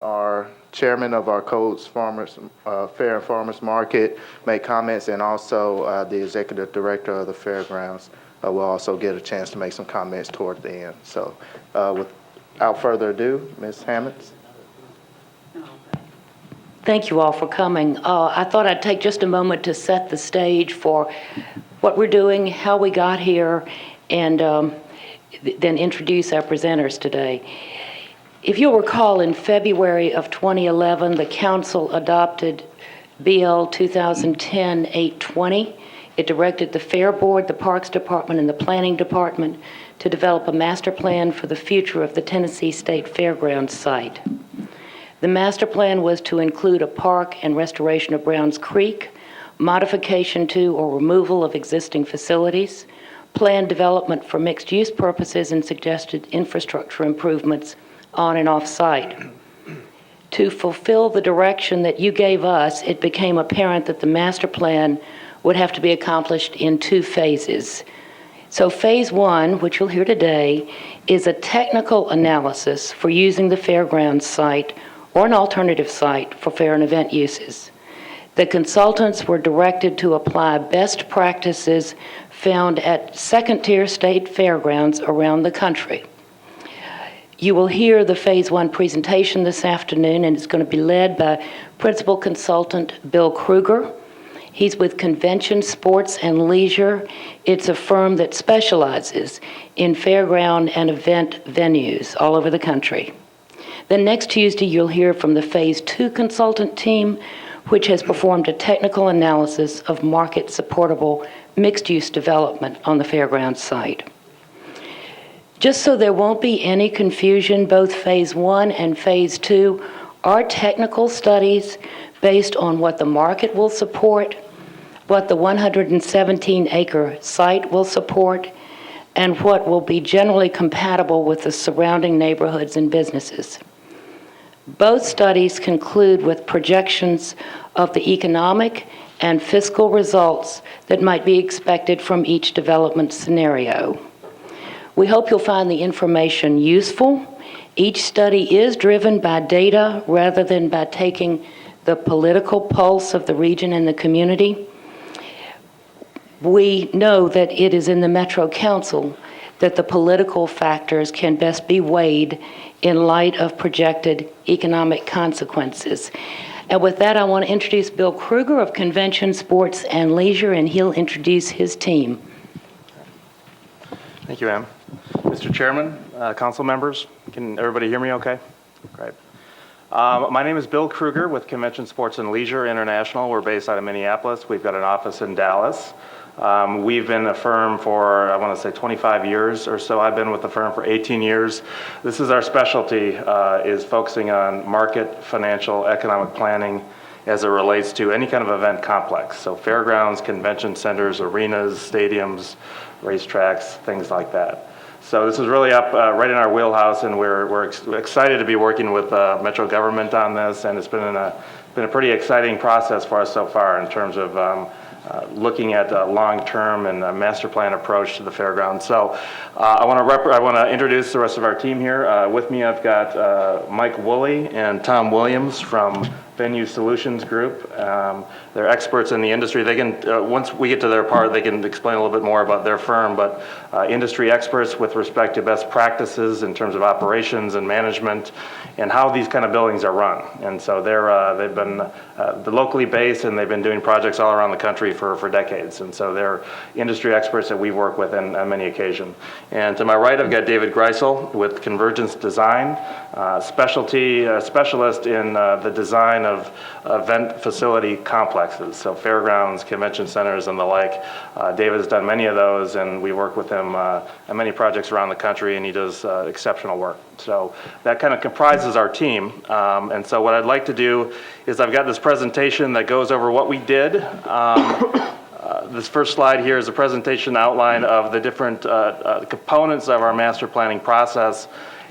Our chairman of our Codes Farmers Fair and Farmers Market make comments, and also the executive director of the Fairgrounds will also get a chance to make some comments toward the end. So without further ado, Ms. Hammonds. Thank you all for coming. I thought I'd take just a moment to set the stage for what we're doing, how we got here, and then introduce our presenters today. If you'll recall, in February of 2011, the Council adopted BL 2010-820. It directed the Fair Board, the Parks Department, and the Planning Department to develop a master plan for the future of the Tennessee State Fairgrounds site. The master plan was to include a park and restoration of Browns Creek, modification to or removal of existing facilities, planned development for mixed-use purposes, and suggested infrastructure improvements on and off site. To fulfill the direction that you gave us, it became apparent that the master plan would have to be accomplished in 2 phases. So phase 1, which you'll hear today, is a technical analysis for using the fairgrounds site or an alternative site for fair and event uses. The consultants were directed to apply best practices found at second-tier state fairgrounds around the country. You will hear the Phase 1 presentation this afternoon, and it's going to be led by Principal Consultant Bill Kruger. He's with Convention Sports and Leisure. It's a firm that specializes in fairground and event venues all over the country. Then next Tuesday, you'll hear from the Phase 2 consultant team, which has performed a technical analysis of market supportable mixed-use development on the fairgrounds site. Just so there won't be any confusion, both Phase 1 and Phase 2 are technical studies based on what the market will support, what the 117-acre site will support, and what will be generally compatible with the surrounding neighborhoods and businesses. Both studies conclude with projections of the economic and fiscal results that might be expected from each development scenario. We hope you'll find the information useful. Each study is driven by data rather than by taking the political pulse of the region and the community. We know that it is in the Metro Council that the political factors can best be weighed in light of projected economic consequences. And with that, I want to introduce Bill Kruger of Convention Sports and Leisure, and he'll introduce his team. Thank you, Ann. Mr. Chairman, council members, can everybody hear me okay? Great. My name is Bill Kruger with Convention Sports and Leisure International. We're based out of Minneapolis. We've got an office in Dallas. We've been a firm for, I want to say 25 years or so. I've been with the firm for 18 years. This is our specialty, is focusing on market, financial, economic planning as it relates to any kind of event complex. So fairgrounds, convention centers, arenas, stadiums, racetracks, things like that. So this is really up right in our wheelhouse, and we're excited to be working with Metro government on this, and it's been a pretty exciting process for us so far in terms of looking at a long-term and a master plan approach to the fairground. So I want to introduce the rest of our team here. With me, I've got Mike Woolley and Tom Williams from Venue Solutions Group. They're experts in the industry. They can, once we get to their part, they can explain a little bit more about their firm, but industry experts with respect to best practices in terms of operations and management and how these kind of buildings are run. And so they've been locally based, and they've been doing projects all around the country for decades. And so they're industry experts that we work with on many occasions. And to my right, I've got David Greisel with Convergence Design, specialist in the design of event facility complexes, so fairgrounds, convention centers, and the like. David has done many of those, and we work with him on many projects around the country, and he does exceptional work. So that kind of comprises our team. And so what I'd like to do is I've got this presentation that goes over what we did. This first slide here is a presentation outline of the different components of our master planning process.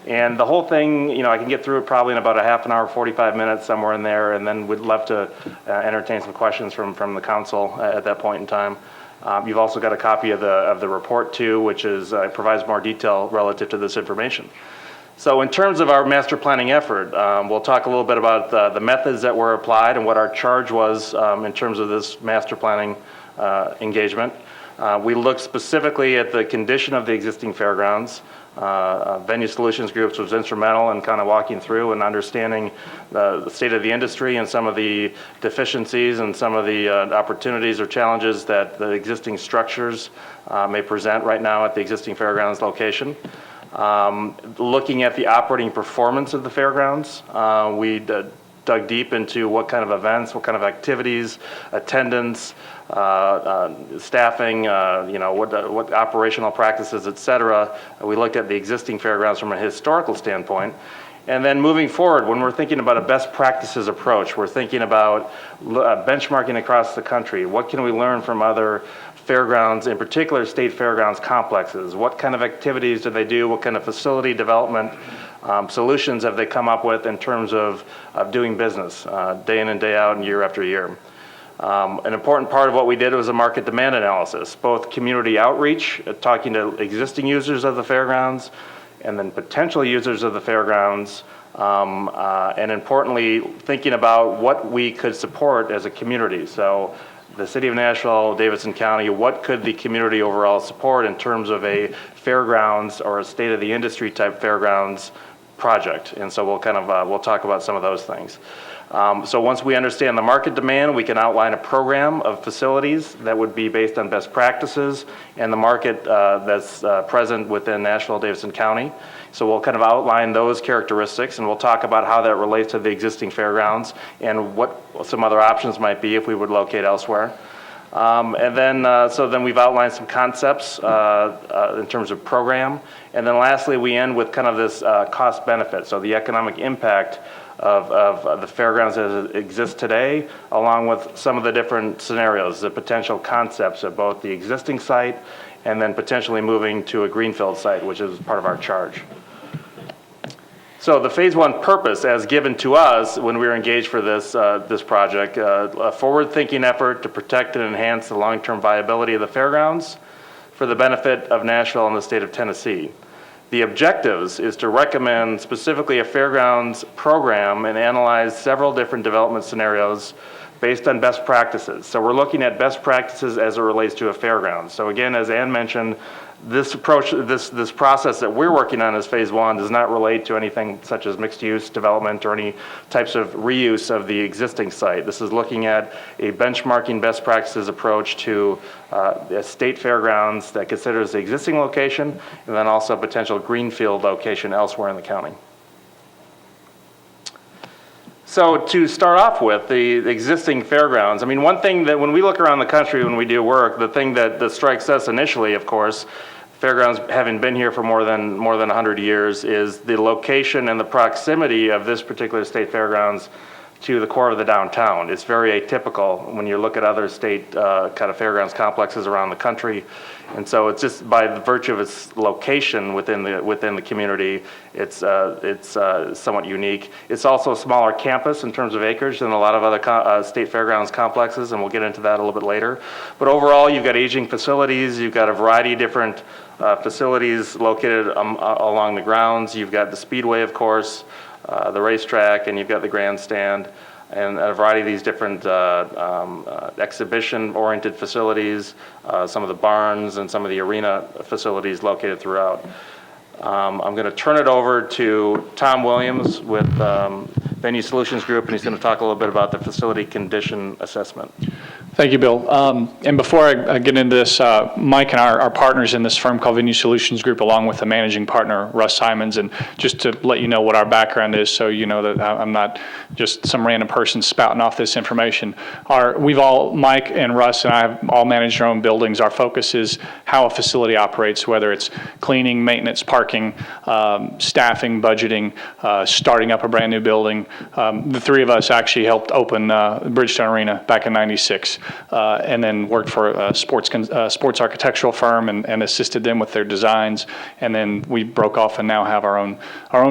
And the whole thing, I can get through it probably in about a half an hour, 45 minutes, somewhere in there, and then we'd love to entertain some questions from the council at that point in time. You've also got a copy of the report too, which is provides more detail relative to this information. So in terms of our master planning effort, we'll talk a little bit about the methods that were applied and what our charge was in terms of this master planning engagement. We looked specifically at the condition of the existing fairgrounds. Venue Solutions Groups was instrumental in kind of walking through and understanding the state of the industry and some of the deficiencies and some of the opportunities or challenges that the existing structures may present right now at the existing fairgrounds location. Looking at the operating performance of the fairgrounds, we dug deep into what kind of events, what kind of activities, attendance, staffing, what operational practices, et cetera. We looked at the existing fairgrounds from a historical standpoint. And then moving forward, when we're thinking about a best practices approach, we're thinking about benchmarking across the country. What can we learn from other fairgrounds, in particular state fairgrounds complexes? What kind of activities do they do? What kind of facility development solutions have they come up with in terms of doing business day in and day out and year after year? An important part of what we did was a market demand analysis, both community outreach, talking to existing users of the fairgrounds, and then potential users of the fairgrounds, and importantly, thinking about what we could support as a community. So the City of Nashville, Davidson County, what could the community overall support in terms of a fairgrounds or a state of the industry type fairgrounds project? And so we'll talk about some of those things. So once we understand the market demand, we can outline a program of facilities that would be based on best practices and the market that's present within Nashville, Davidson County. So we'll kind of outline those characteristics, and we'll talk about how that relates to the existing fairgrounds and what some other options might be if we would locate elsewhere. And then we've outlined some concepts in terms of program. And then lastly, we end with kind of this cost benefit, so the economic impact of the fairgrounds as it exists today, along with some of the different scenarios, the potential concepts of both the existing site and then potentially moving to a greenfield site, which is part of our charge. So the phase one purpose as given to us when we were engaged for this project, a forward-thinking effort to protect and enhance the long-term viability of the fairgrounds for the benefit of Nashville and the state of Tennessee. The objectives is to recommend specifically a fairgrounds program and analyze several different development scenarios based on best practices. So we're looking at best practices as it relates to a fairground. So again, as Ann mentioned, this approach, this process that we're working on as phase one does not relate to anything such as mixed use development or any types of reuse of the existing site. This is looking at a benchmarking best practices approach to a state fairgrounds that considers the existing location and then also potential greenfield location elsewhere in the county. So to start off with, the existing fairgrounds, I mean, one thing that when we look around the country when we do work, the thing that strikes us initially, of course, fairgrounds having been here for more than 100 years, is the location and the proximity of this particular state fairgrounds to the core of the downtown. It's very atypical when you look at other state kind of fairgrounds complexes around the country. And so it's just by the virtue of its location within the community, it's somewhat unique. It's also a smaller campus in terms of acreage than a lot of other state fairgrounds complexes, and we'll get into that a little bit later. But overall, you've got aging facilities, you've got a variety of different facilities located along the grounds. You've got the speedway, of course, the racetrack, and you've got the grandstand, and a variety of these different exhibition-oriented facilities, some of the barns and some of the arena facilities located throughout. I'm going to turn it over to Tom Williams with Venue Solutions Group, and he's going to talk a little bit about the facility condition assessment. Thank you, Bill. And before I get into this, Mike and our partners in this firm called Venue Solutions Group, along with the managing partner, Russ Simons, and just to let you know what our background is, so you know that I'm not just some random person spouting off this information. Mike and Russ and I have all managed our own buildings. Our focus is how a facility operates, whether it's cleaning, maintenance, parking, staffing, budgeting, starting up a brand new building. The three of us actually helped open Bridgestone Arena back in '96. And then worked for a sports architectural firm and assisted them with their designs. And then we broke off and now have our own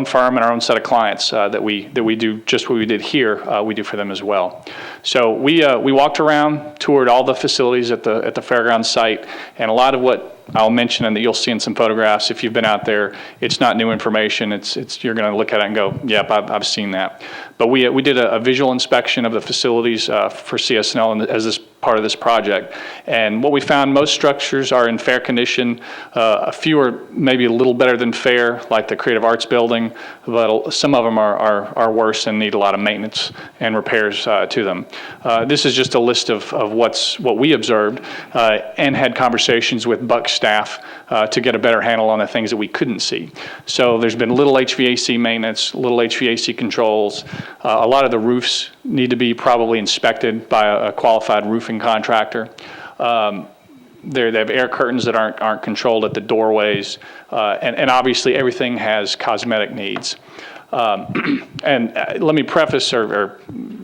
firm and our own set of clients that we do just what we did here. We do for them as well. So we walked around, toured all the facilities at the fairgrounds site, and a lot of what I'll mention and that you'll see in some photographs if you've been out there. It's not new information. You're going to look at it and go, yep, I've seen that. But we did a visual inspection of the facilities for CSNL as this part of this project. And what we found, most structures are in fair condition. A few are maybe a little better than fair, like the Creative Arts Building, but some of them are worse and need a lot of maintenance and repairs to them. This is just a list of what we observed and had conversations with Buck staff to get a better handle on the things that we couldn't see. So there's been little HVAC maintenance, little HVAC controls. A lot of the roofs need to be probably inspected by a qualified roofing contractor. They have air curtains that aren't controlled at the doorways, and obviously everything has cosmetic needs. And let me preface or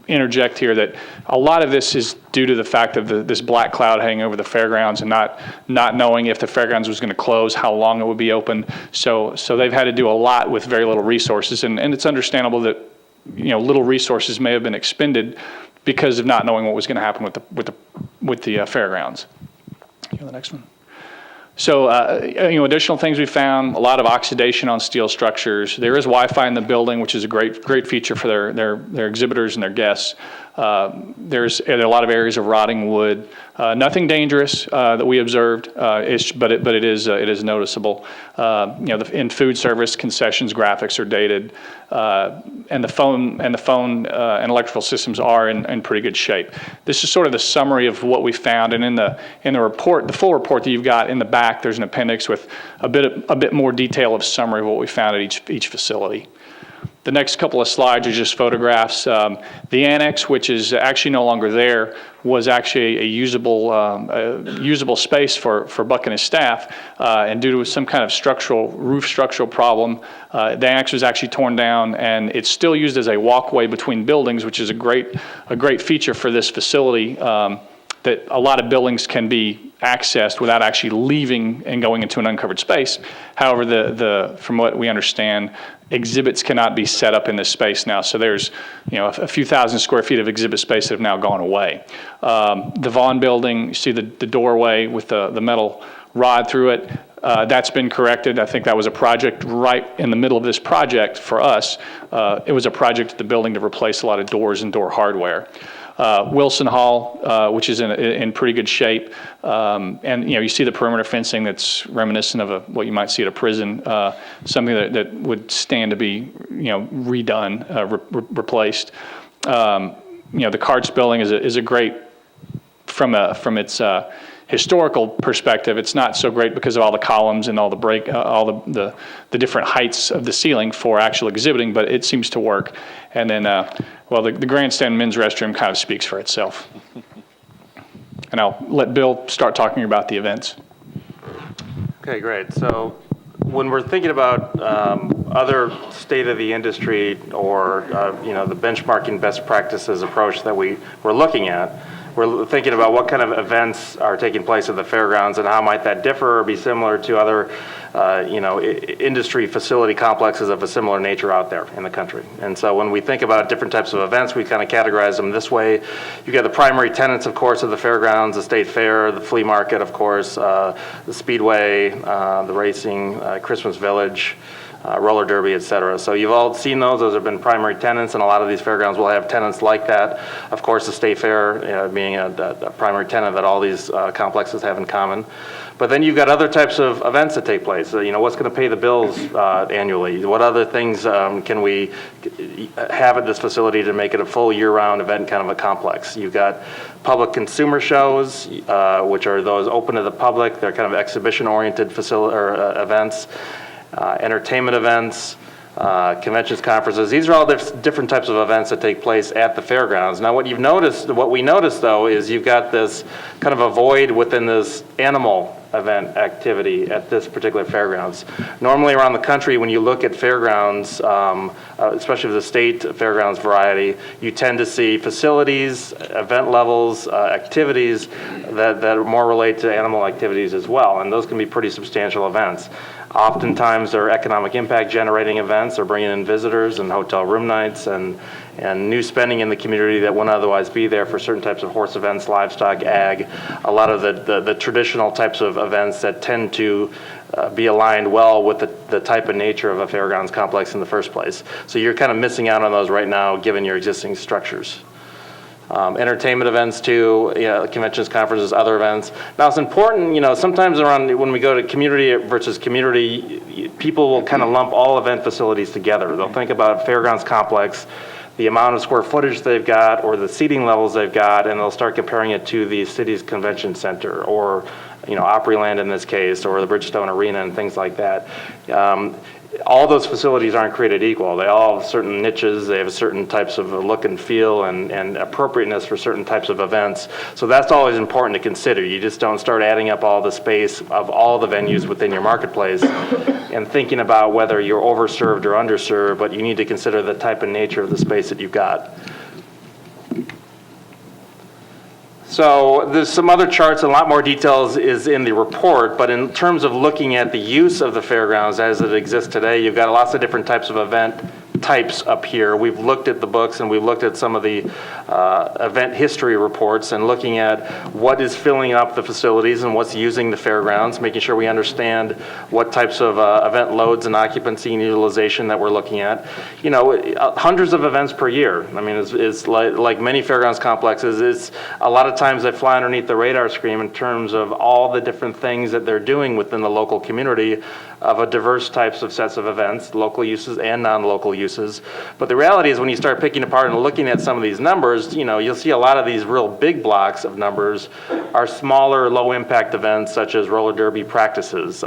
interject here that a lot of this is due to the fact of this black cloud hanging over the fairgrounds and not knowing if the fairgrounds was going to close, how long it would be open. So they've had to do a lot with very little resources, and it's understandable that little resources may have been expended because of not knowing what was going to happen with the fairgrounds. The next one. So, additional things we found, a lot of oxidation on steel structures. There is Wi-Fi in the building, which is a great feature for their exhibitors and their guests. There are a lot of areas of rotting wood. Nothing dangerous that we observed, but it is noticeable. In food service, concessions graphics are dated, and the phone and electrical systems are in pretty good shape. This is sort of the summary of what we found, and in the report, the full report that you've got in the back, there's an appendix with a bit more detail of summary of what we found at each facility. The next couple of slides are just photographs. The annex, which is actually no longer there, was actually a usable space for Buck and his staff, and due to some kind of roof structural problem, the annex was actually torn down, and it's still used as a walkway between buildings, which is a great feature for this facility, that a lot of buildings can be accessed without actually leaving and going into an uncovered space. However, from what we understand, exhibits cannot be set up in this space now. So there's a few thousand square feet of exhibit space that have now gone away. The Vaughn building, you see the doorway with the metal rod through it. That's been corrected. I think that was a project right in the middle of this project for us. It was a project at the building to replace a lot of doors and door hardware. Wilson Hall, which is in pretty good shape, and you see the perimeter fencing that's reminiscent of what you might see at a prison, something that would stand to be redone, replaced. The Carts building is a great from its historical perspective. It's not so great because of all the columns and all the different heights of the ceiling for actual exhibiting, but it seems to work. And then, the grandstand men's restroom kind of speaks for itself. And I'll let Bill start talking about the events. Okay, great. So when we're thinking about other state of the industry or the benchmarking best practices approach that we're looking at, we're thinking about what kind of events are taking place at the fairgrounds and how might that differ or be similar to other industry facility complexes of a similar nature out there in the country. And so when we think about different types of events, we kind of categorize them this way. You've got the primary tenants, of course, of the fairgrounds, the state fair, the flea market, of course, the speedway, the racing, Christmas Village, roller derby, et cetera. So you've all seen those. Those have been primary tenants, and a lot of these fairgrounds will have tenants like that. Of course, the state fair being a primary tenant that all these complexes have in common. But then you've got other types of events that take place. What's going to pay the bills annually? What other things can we have at this facility to make it a full year-round event, kind of a complex? You've got public consumer shows, which are those open to the public. They're kind of exhibition-oriented events. Entertainment events, conventions, conferences. These are all different types of events that take place at the fairgrounds. Now, what we noticed though, is you've got this kind of a void within this animal event activity at this particular fairgrounds. Normally around the country, when you look at fairgrounds, especially the state fairgrounds variety, you tend to see facilities, event levels, activities that more relate to animal activities as well, and those can be pretty substantial events. Oftentimes they're economic impact generating events. They're bringing in visitors and hotel room nights and and new spending in the community that wouldn't otherwise be there for certain types of horse events, livestock, ag, a lot of the traditional types of events that tend to be aligned well with the type and nature of a fairgrounds complex in the first place. So you're kind of missing out on those right now given your existing structures. Entertainment events too, conventions, conferences, other events. Now it's important, sometimes around when we go to community versus community, people will kind of lump all event facilities together. They'll think about fairgrounds complex, the amount of square footage they've got or the seating levels they've got, and they'll start comparing it to the city's convention center or Opryland in this case, or the Bridgestone Arena and things like that. All those facilities aren't created equal. They all have certain niches, they have certain types of look and feel and appropriateness for certain types of events. So that's always important to consider. You just don't start adding up all the space of all the venues within your marketplace and thinking about whether you're overserved or underserved, but you need to consider the type and nature of the space that you've got. So there's some other charts, and a lot more details is in the report, but in terms of looking at the use of the fairgrounds as it exists today, you've got lots of different types of event types up here. We've looked at the books and we've looked at some of the event history reports and looking at what is filling up the facilities and what's using the fairgrounds, making sure we understand what types of event loads and occupancy and utilization that we're looking at. Hundreds of events per year. I mean, it's like many fairgrounds complexes, it's a lot of times they fly underneath the radar screen in terms of all the different things that they're doing within the local community of a diverse types of sets of events, local uses and non-local uses. But the reality is when you start picking apart and looking at some of these numbers, you'll see a lot of these real big blocks of numbers are smaller, low impact events such as roller derby practices.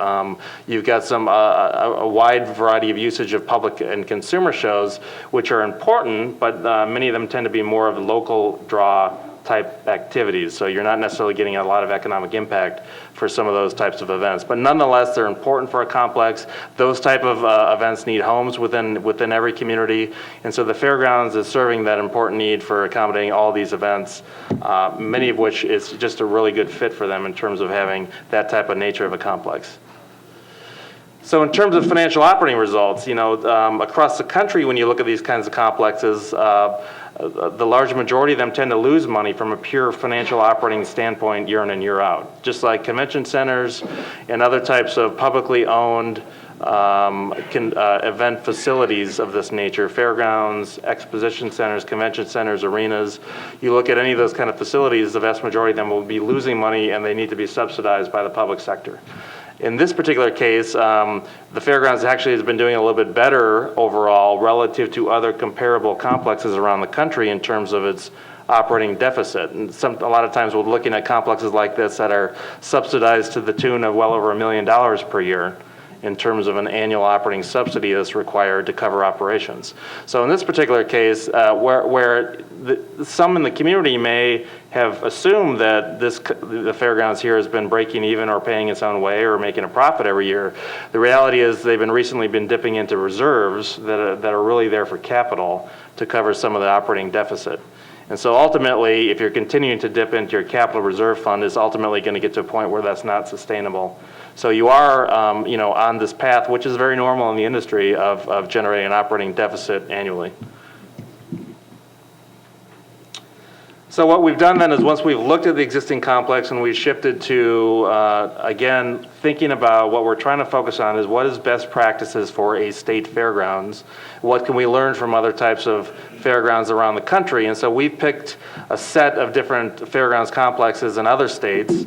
You've got some a wide variety of usage of public and consumer shows, which are important, but many of them tend to be more of local draw type activities. So you're not necessarily getting a lot of economic impact for some of those types of events. But nonetheless, they're important for a complex. Those type of events need homes within every community. And so the fairgrounds is serving that important need for accommodating all these events, many of which is just a really good fit for them in terms of having that type of nature of a complex. So in terms of financial operating results, across the country, when you look at these kinds of complexes, the large majority of them tend to lose money from a pure financial operating standpoint year in and year out. Just like convention centers and other types of publicly owned event facilities of this nature, fairgrounds, exposition centers, convention centers, arenas, you look at any of those kind of facilities, the vast majority of them will be losing money and they need to be subsidized by the public sector. In this particular case, the fairgrounds actually has been doing a little bit better overall relative to other comparable complexes around the country in terms of its operating deficit. And a lot of times we're looking at complexes like this that are subsidized to the tune of well over $1 million per year in terms of an annual operating subsidy that's required to cover operations. So in this particular case, where some in the community may have assumed that the fairgrounds here has been breaking even or paying its own way or making a profit every year, the reality is they've recently been dipping into reserves that are really there for capital to cover some of the operating deficit. And so ultimately, if you're continuing to dip into your capital reserve fund, it's ultimately going to get to a point where that's not sustainable. So you are, on this path, which is very normal in the industry, of generating an operating deficit annually. So what we've done then is once we've looked at the existing complex and we've shifted to, again, thinking about what we're trying to focus on is what is best practices for a state fairgrounds? What can we learn from other types of fairgrounds around the country? And so we've picked a set of different fairgrounds complexes in other states,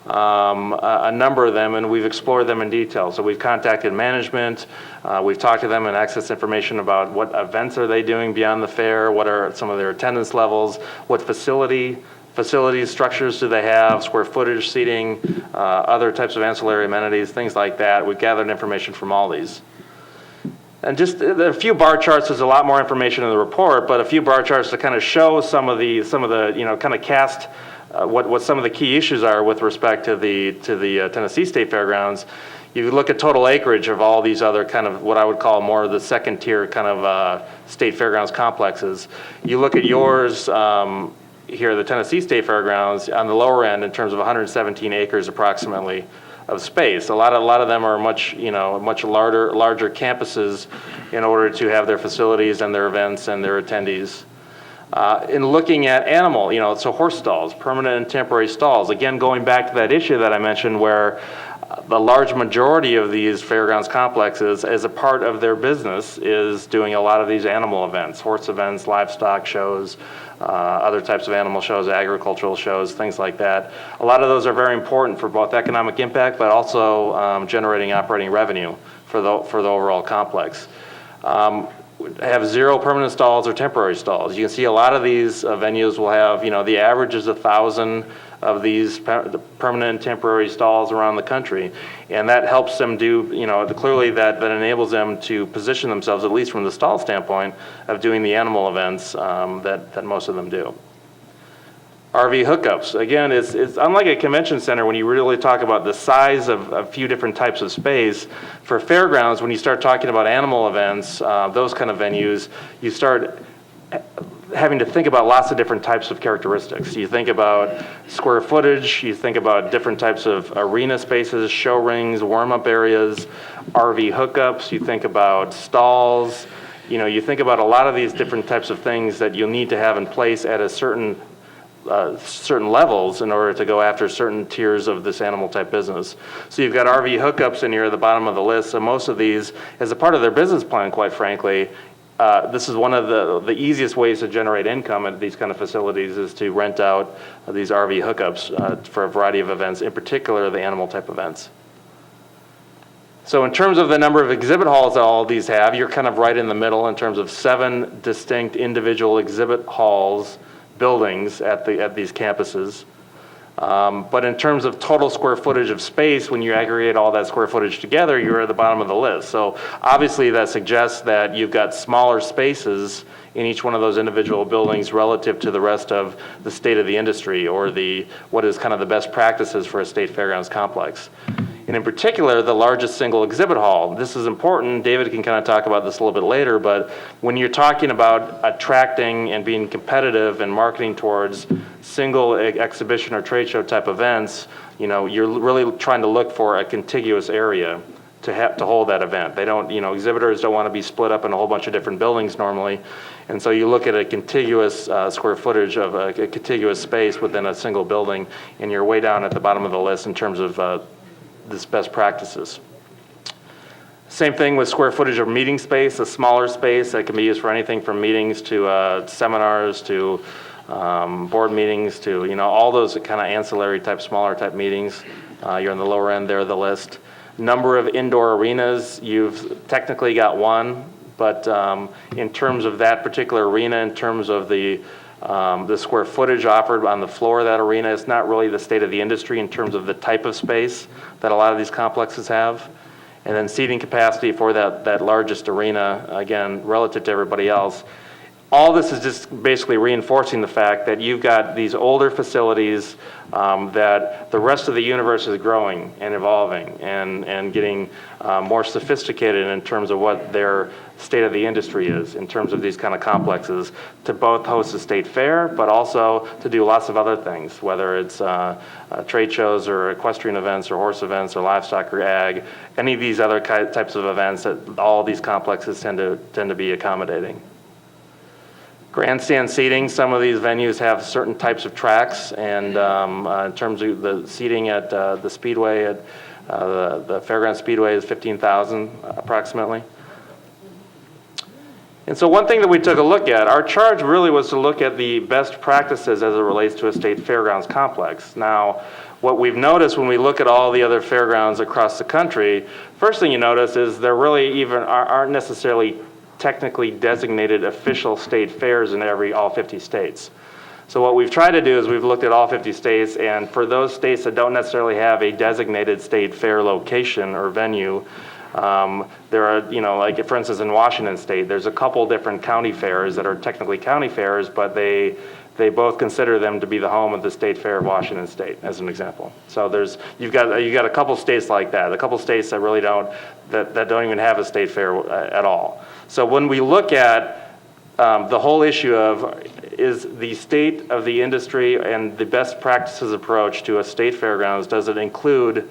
a number of them, and we've explored them in detail. So we've contacted management, we've talked to them and accessed information about what events are they doing beyond the fair, what are some of their attendance levels, what facilities, structures do they have, square footage, seating, other types of ancillary amenities, things like that. We've gathered information from all these. And just a few bar charts, there's a lot more information in the report, but a few bar charts to kind of show some of the kind of cast what some of the key issues are with respect to the Tennessee State Fairgrounds. You look at total acreage of all these other kind of what I would call more of the second tier kind of state fairgrounds complexes. You look at yours here, the Tennessee State Fairgrounds, on the lower end in terms of 117 acres approximately of space. A lot of them are much larger campuses in order to have their facilities and their events and their attendees. In looking at animal, so horse stalls, permanent and temporary stalls, again, going back to that issue that I mentioned where the large majority of these fairgrounds complexes, as a part of their business, is doing a lot of these animal events, horse events, livestock shows, other types of animal shows, agricultural shows, things like that. A lot of those are very important for both economic impact, but also generating operating revenue for the overall complex. Have 0 permanent stalls or temporary stalls. You can see a lot of these venues will have, the average is 1,000 of these permanent and temporary stalls around the country. And that helps them do, clearly that enables them to position themselves, at least from the stall standpoint, of doing the animal events that most of them do. RV hookups. Again, it's unlike a convention center when you really talk about the size of a few different types of space. For fairgrounds, when you start talking about animal events, those kind of venues, you start having to think about lots of different types of characteristics. You think about square footage, you think about different types of arena spaces, show rings, warm-up areas, RV hookups, you think about stalls, you think about a lot of these different types of things that you'll need to have in place at a certain levels in order to go after certain tiers of this animal type business. So you've got RV hookups in here at the bottom of the list. So most of these, as a part of their business plan, quite frankly, this is one of the easiest ways to generate income at these kind of facilities is to rent out these RV hookups for a variety of events, in particular the animal type events. So in terms of the number of exhibit halls that all of these have, you're kind of right in the middle in terms of 7 distinct individual exhibit halls, buildings at these campuses. But in terms of total square footage of space, when you aggregate all that square footage together, you're at the bottom of the list. So obviously that suggests that you've got smaller spaces in each one of those individual buildings relative to the rest of the state of the industry or what is kind of the best practices for a state fairgrounds complex. And in particular, the largest single exhibit hall. This is important. David can kind of talk about this a little bit later, but when you're talking about attracting and being competitive and marketing towards single exhibition or trade show type events, you're really trying to look for a contiguous area to hold that event. They don't, exhibitors don't want to be split up in a whole bunch of different buildings normally. And so you look at a contiguous square footage of a contiguous space within a single building, and you're way down at the bottom of the list in terms of this best practices. Same thing with square footage of meeting space, a smaller space that can be used for anything from meetings to seminars to board meetings to, all those kind of ancillary type, smaller type meetings. You're on the lower end there of the list. Number of indoor arenas, you've technically got 1, but in terms of that particular arena, in terms of the square footage offered on the floor of that arena, it's not really the state of the industry in terms of the type of space that a lot of these complexes have. And then seating capacity for that largest arena, again, relative to everybody else. All this is just basically reinforcing the fact that you've got these older facilities that the rest of the universe is growing and evolving and getting more sophisticated in terms of what their state of the industry is in terms of these kind of complexes to both host a state fair, but also to do lots of other things, whether it's trade shows or equestrian events or horse events or livestock or ag, any of these other types of events that all these complexes tend to be accommodating. Grandstand seating, some of these venues have certain types of tracks, and in terms of the seating at the Speedway, at the Fairgrounds Speedway is 15,000 approximately. And so one thing that we took a look at, our charge really was to look at the best practices as it relates to a state fairgrounds complex. Now, what we've noticed when we look at all the other fairgrounds across the country, first thing you notice is there really aren't necessarily technically designated official state fairs in all 50 states. So what we've tried to do is we've looked at all 50 states, and for those states that don't necessarily have a designated state fair location or venue, there are, like for instance in Washington State, there's a couple different county fairs that are technically county fairs, but they both consider them to be the home of the State Fair of Washington State, as an example. So you've got a couple states like that, a couple states that really don't even have a state fair at all. So when we look at the whole issue of is the state of the industry and the best practices approach to a state fairgrounds, does it include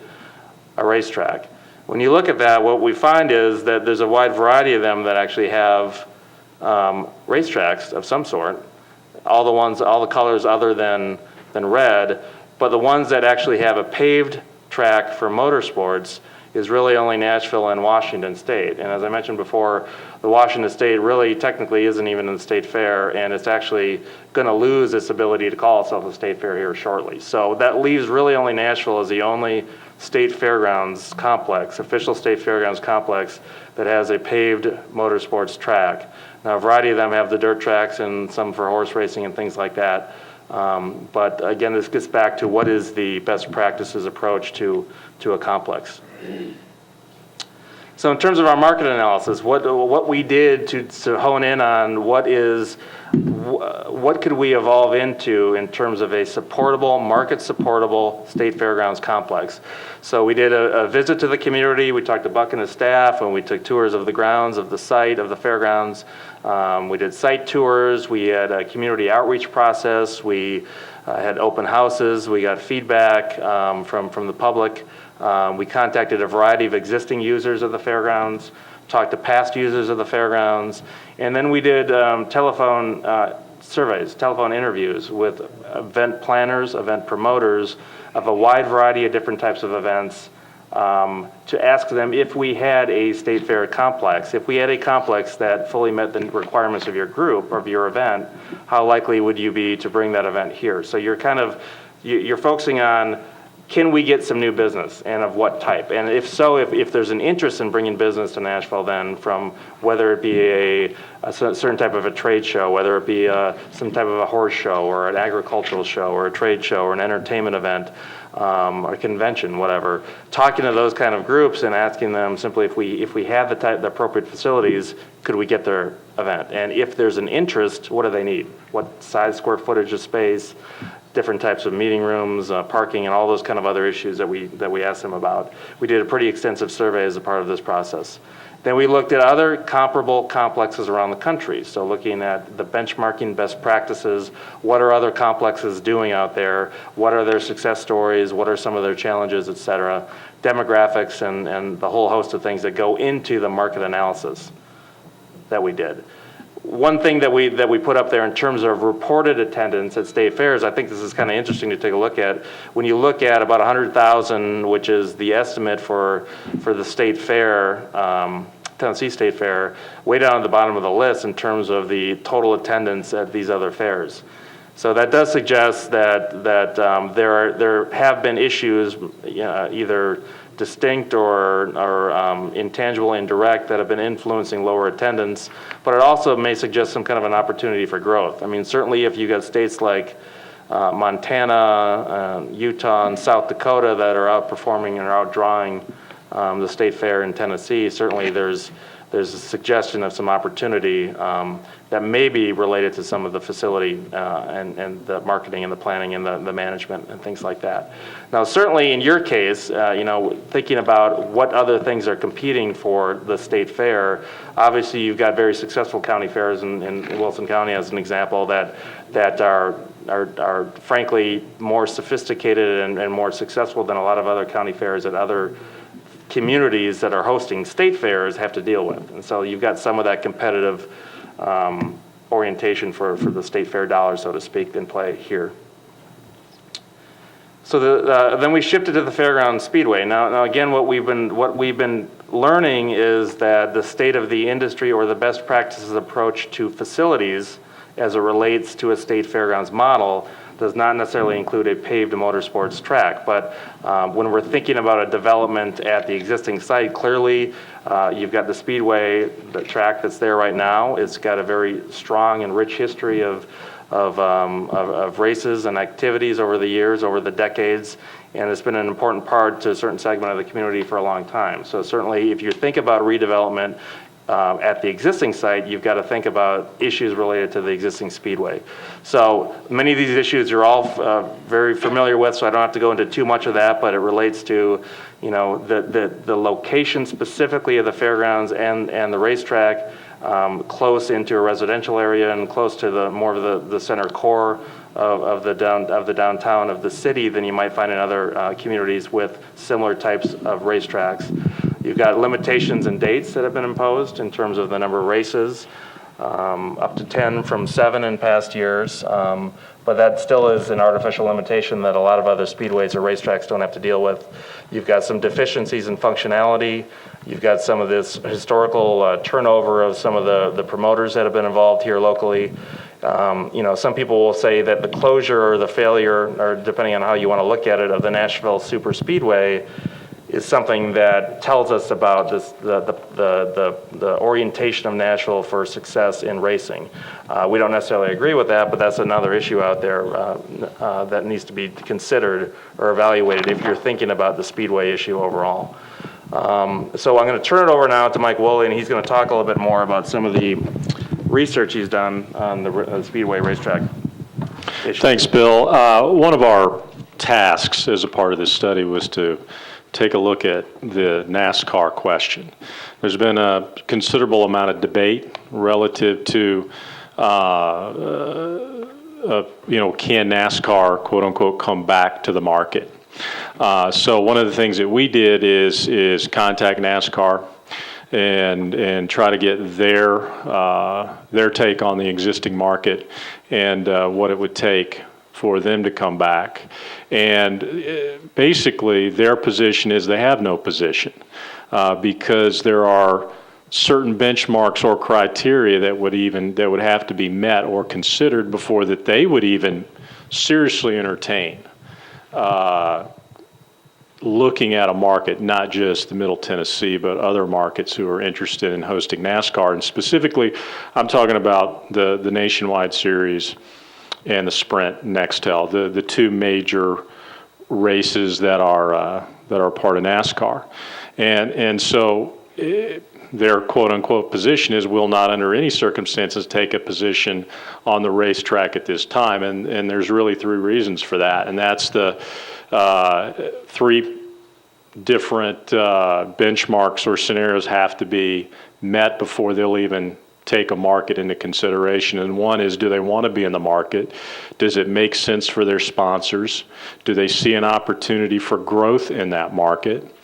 a racetrack? When you look at that, what we find is that there's a wide variety of them that actually have racetracks of some sort. all the colors other than red, but the ones that actually have a paved track for motorsports is really only Nashville and Washington State. And as I mentioned before, the Washington State really technically isn't even in the state fair, and it's actually going to lose its ability to call itself a state fair here shortly. So that leaves really only Nashville as the only state fairgrounds complex, official state fairgrounds complex, that has a paved motorsports track. Now, a variety of them have the dirt tracks and some for horse racing and things like that. But again, this gets back to what is the best practices approach to a complex. So in terms of our market analysis, what we did to hone in on what could we evolve into in terms of a supportable, market supportable state fairgrounds complex. So we did a visit to the community. We talked to Buck and his staff, and we took tours of the grounds of the site of the fairgrounds. We did site tours. We had a community outreach process. We had open houses. We got feedback from the public. We contacted a variety of existing users of the fairgrounds, talked to past users of the fairgrounds, and then we did telephone surveys, telephone interviews with event planners, event promoters of a wide variety of different types of events to ask them if we had a state fair complex, if we had a complex that fully met the requirements of your group, of your event, how likely would you be to bring that event here? So you're you're focusing on, can we get some new business, and of what type? And if so, if there's an interest in bringing business to Nashville, then from whether it be a certain type of a trade show, whether it be some type of a horse show or an agricultural show or a trade show or an entertainment event or a convention, whatever, talking to those kind of groups and asking them simply if we have the appropriate facilities, could we get their event? And if there's an interest, what do they need? What size, square footage of space? Different types of meeting rooms, parking, and all those kind of other issues that we asked them about. We did a pretty extensive survey as a part of this process. Then we looked at other comparable complexes around the country. So looking at the benchmarking best practices, what are other complexes doing out there? What are their success stories? What are some of their challenges, et cetera? Demographics and the whole host of things that go into the market analysis that we did. One thing that we put up there in terms of reported attendance at state fairs, I think this is kind of interesting to take a look at. When you look at about 100,000, which is the estimate for the state fair, Tennessee State Fair, way down at the bottom of the list in terms of the total attendance at these other fairs. So that does suggest that there have been issues, either distinct or intangible, indirect, that have been influencing lower attendance, but it also may suggest some kind of an opportunity for growth. I mean, certainly if you got states like Montana, Utah, and South Dakota that are outperforming and are outdrawing the state fair in Tennessee, certainly there's a suggestion of some opportunity that may be related to some of the facility and the marketing and the planning and the management and things like that. Now, certainly in your case, thinking about what other things are competing for the state fair, obviously you've got very successful county fairs in Wilson County as an example that are frankly more sophisticated and more successful than a lot of other county fairs at other communities that are hosting state fairs have to deal with. And so you've got some of that competitive orientation for the state fair dollars, so to speak, in play here. So then we shifted to the Fairgrounds Speedway. Now again, what we've been learning is that the state of the industry or the best practices approach to facilities as it relates to a state fairgrounds model does not necessarily include a paved motorsports track. But when we're thinking about a development at the existing site, clearly you've got the speedway, the track that's there right now. It's got a very strong and rich history of races and activities over the years, over the decades, and it's been an important part to a certain segment of the community for a long time. So certainly if you think about redevelopment at the existing site, you've got to think about issues related to the existing speedway. So many of these issues you're all very familiar with, so I don't have to go into too much of that, but it relates to the location specifically of the fairgrounds and the racetrack, close into a residential area and close to more of the center core of the downtown of the city than you might find in other communities with similar types of racetracks. You've got limitations and dates that have been imposed in terms of the number of races. up to 10 from 7 in past years. But that still is an artificial limitation that a lot of other speedways or racetracks don't have to deal with. You've got some deficiencies in functionality. You've got some of this historical turnover of some of the promoters that have been involved here locally. You know, some people will say that the closure or the failure, or depending on how you want to look at it, of the Nashville Superspeedway is something that tells us about this, the orientation of Nashville for success in racing. We don't necessarily agree with that, but that's another issue out there that needs to be considered or evaluated if you're thinking about the speedway issue overall. So I'm going to turn it over now to Mike Woolley, and he's going to talk a little bit more about some of the research he's done on the speedway racetrack issue. Thanks, Bill. One of our tasks as a part of this study was to take a look at the NASCAR question. There's been a considerable amount of debate relative to, can NASCAR, quote unquote, come back to the market? So one of the things that we did is contact NASCAR and try to get their take on the existing market and what it would take for them to come back. And basically their position is they have no position because there are certain benchmarks or criteria that would have to be met or considered before that they would even seriously entertain looking at a market, not just the Middle Tennessee, but other markets who are interested in hosting NASCAR. And specifically, I'm talking about the Nationwide Series and the Sprint Nextel, the two major races that are part of NASCAR. And so their quote unquote position is will not under any circumstances take a position on the racetrack at this time. And there's really three reasons for that. And that's the three different benchmarks or scenarios have to be met before they'll even take a market into consideration. And one is, do they want to be in the market? Does it make sense for their sponsors? Do they see an opportunity for growth in that market?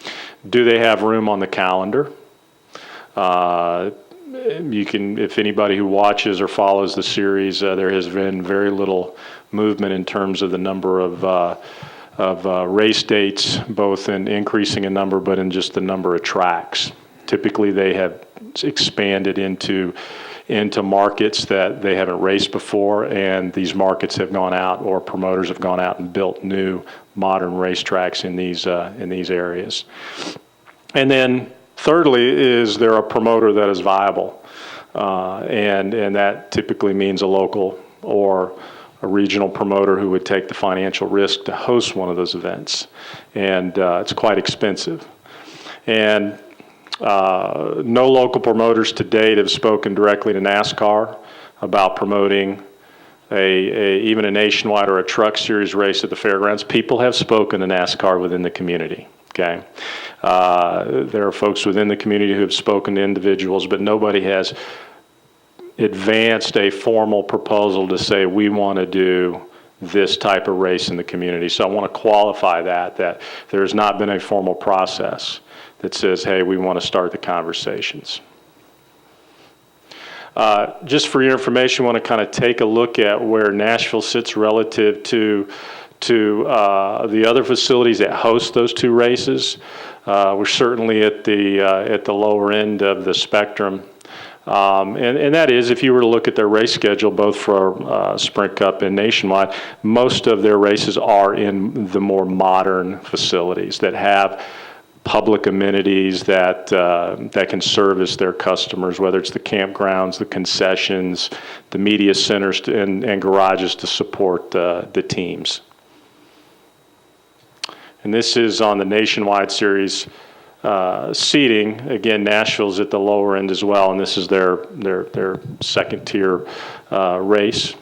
Do they have room on the calendar? You can, if anybody who watches or follows the series, there has been very little movement in terms of the number of race dates, both in increasing in number, but in just the number of tracks. Typically, they have expanded into markets that they haven't raced before, and these markets have gone out, or promoters have gone out and built new modern racetracks in these areas. And then thirdly, is there a promoter that is viable, and that typically means a local or a regional promoter who would take the financial risk to host one of those events, and it's quite expensive. And no local promoters to date have spoken directly to NASCAR about promoting even a nationwide or a truck series race at the fairgrounds. People have spoken to NASCAR within the community. Okay, there are folks within the community who have spoken to individuals, but nobody has advanced a formal proposal to say we want to do this type of race in the community. So I want to qualify that there has not been a formal process that says, hey, we want to start the conversations. Just for your information, I want to kind of take a look at where Nashville sits relative to the other facilities that host those two races. We're certainly at the lower end of the spectrum. And that is, if you were to look at their race schedule, both for Sprint Cup and Nationwide, most of their races are in the more modern facilities that have public amenities that can service their customers, whether it's the campgrounds, the concessions, the media centers, and garages to support the teams. And this is on the Nationwide Series seating. Again, Nashville's at the lower end as well, and this is their second tier race.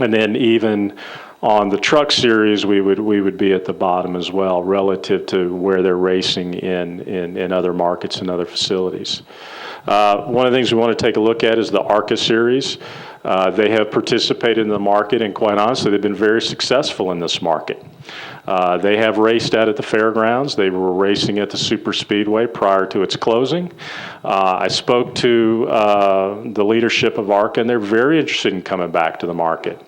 And then even on the truck series, we would be at the bottom as well, relative to where they're racing in other markets and other facilities. One of the things we want to take a look at is the ARCA series. They have participated in the market, and quite honestly, they've been very successful in this market. They have raced at the fairgrounds. They were racing at the Superspeedway prior to its closing. I spoke to the leadership of ARCA, and they're very interested in coming back to the market.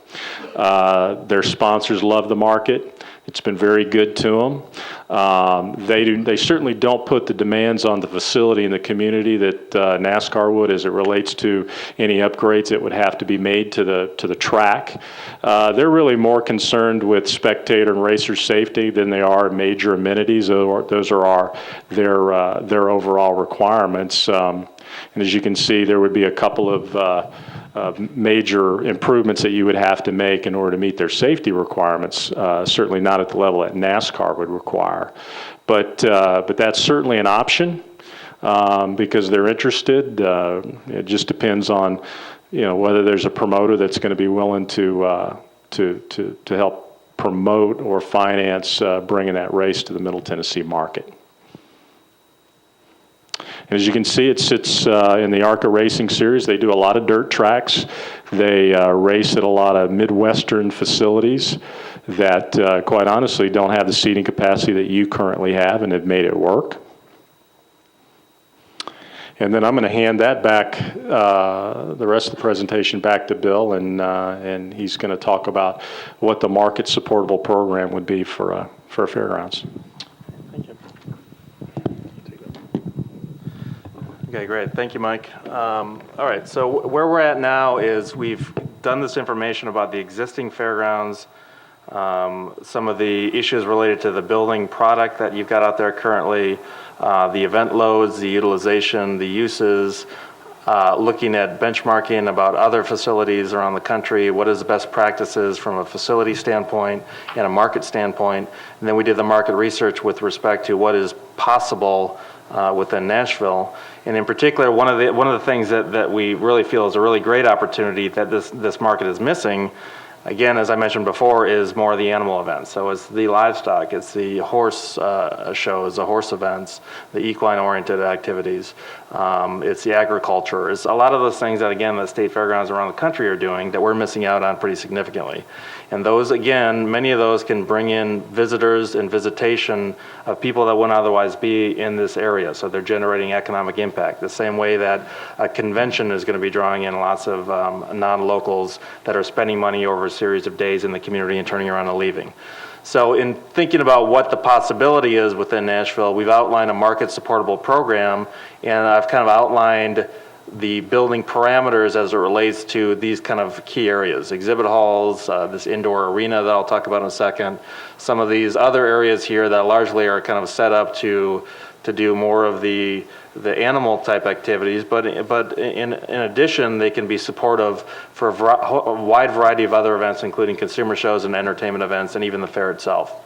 Their sponsors love the market. It's been very good to them. They certainly don't put the demands on the facility and the community that NASCAR would as it relates to any upgrades that would have to be made to the track. They're really more concerned with spectator and racer safety than they are major amenities. Those are their overall requirements. And as you can see, there would be a couple of major improvements that you would have to make in order to meet their safety requirements, certainly not at the level that NASCAR would require. But that's certainly an option because they're interested. It just depends on, whether there's a promoter that's going to be willing to help promote or finance bringing that race to the Middle Tennessee market. And as you can see, it sits in the ARCA Racing Series. They do a lot of dirt tracks. They race at a lot of Midwestern facilities that, quite honestly, don't have the seating capacity that you currently have and have made it work. And then I'm going to hand that back, the rest of the presentation back to Bill, and he's going to talk about what the market supportable program would be for fairgrounds. Thank you. Okay, great. Thank you, Mike. All right, so where we're at now is we've done this information about the existing fairgrounds, some of the issues related to the building product that you've got out there currently, the event loads, the utilization, the uses, looking at benchmarking about other facilities around the country, what is the best practices from a facility standpoint and a market standpoint, and then we did the market research with respect to what is possible within Nashville. And in particular, one of the things that we really feel is a really great opportunity that this market is missing, again, as I mentioned before, is more of the animal events. So it's the livestock, it's the horse shows, the horse events, the equine-oriented activities, it's the agriculture. It's a lot of those things that, again, the state fairgrounds around the country are doing that we're missing out on pretty significantly. And those, again, many of those can bring in visitors and visitation of people that wouldn't otherwise be in this area. So they're generating economic impact. The same way that a convention is going to be drawing in lots of non-locals that are spending money over a series of days in the community and turning around and leaving. So in thinking about what the possibility is within Nashville, we've outlined a market supportable program, and I've kind of outlined the building parameters as it relates to these kind of key areas, exhibit halls, this indoor arena that I'll talk about in a second, some of these other areas here that largely are kind of set up to do more of the animal type activities, but in addition, they can be supportive for a wide variety of other events, including consumer shows and entertainment events, and even the fair itself.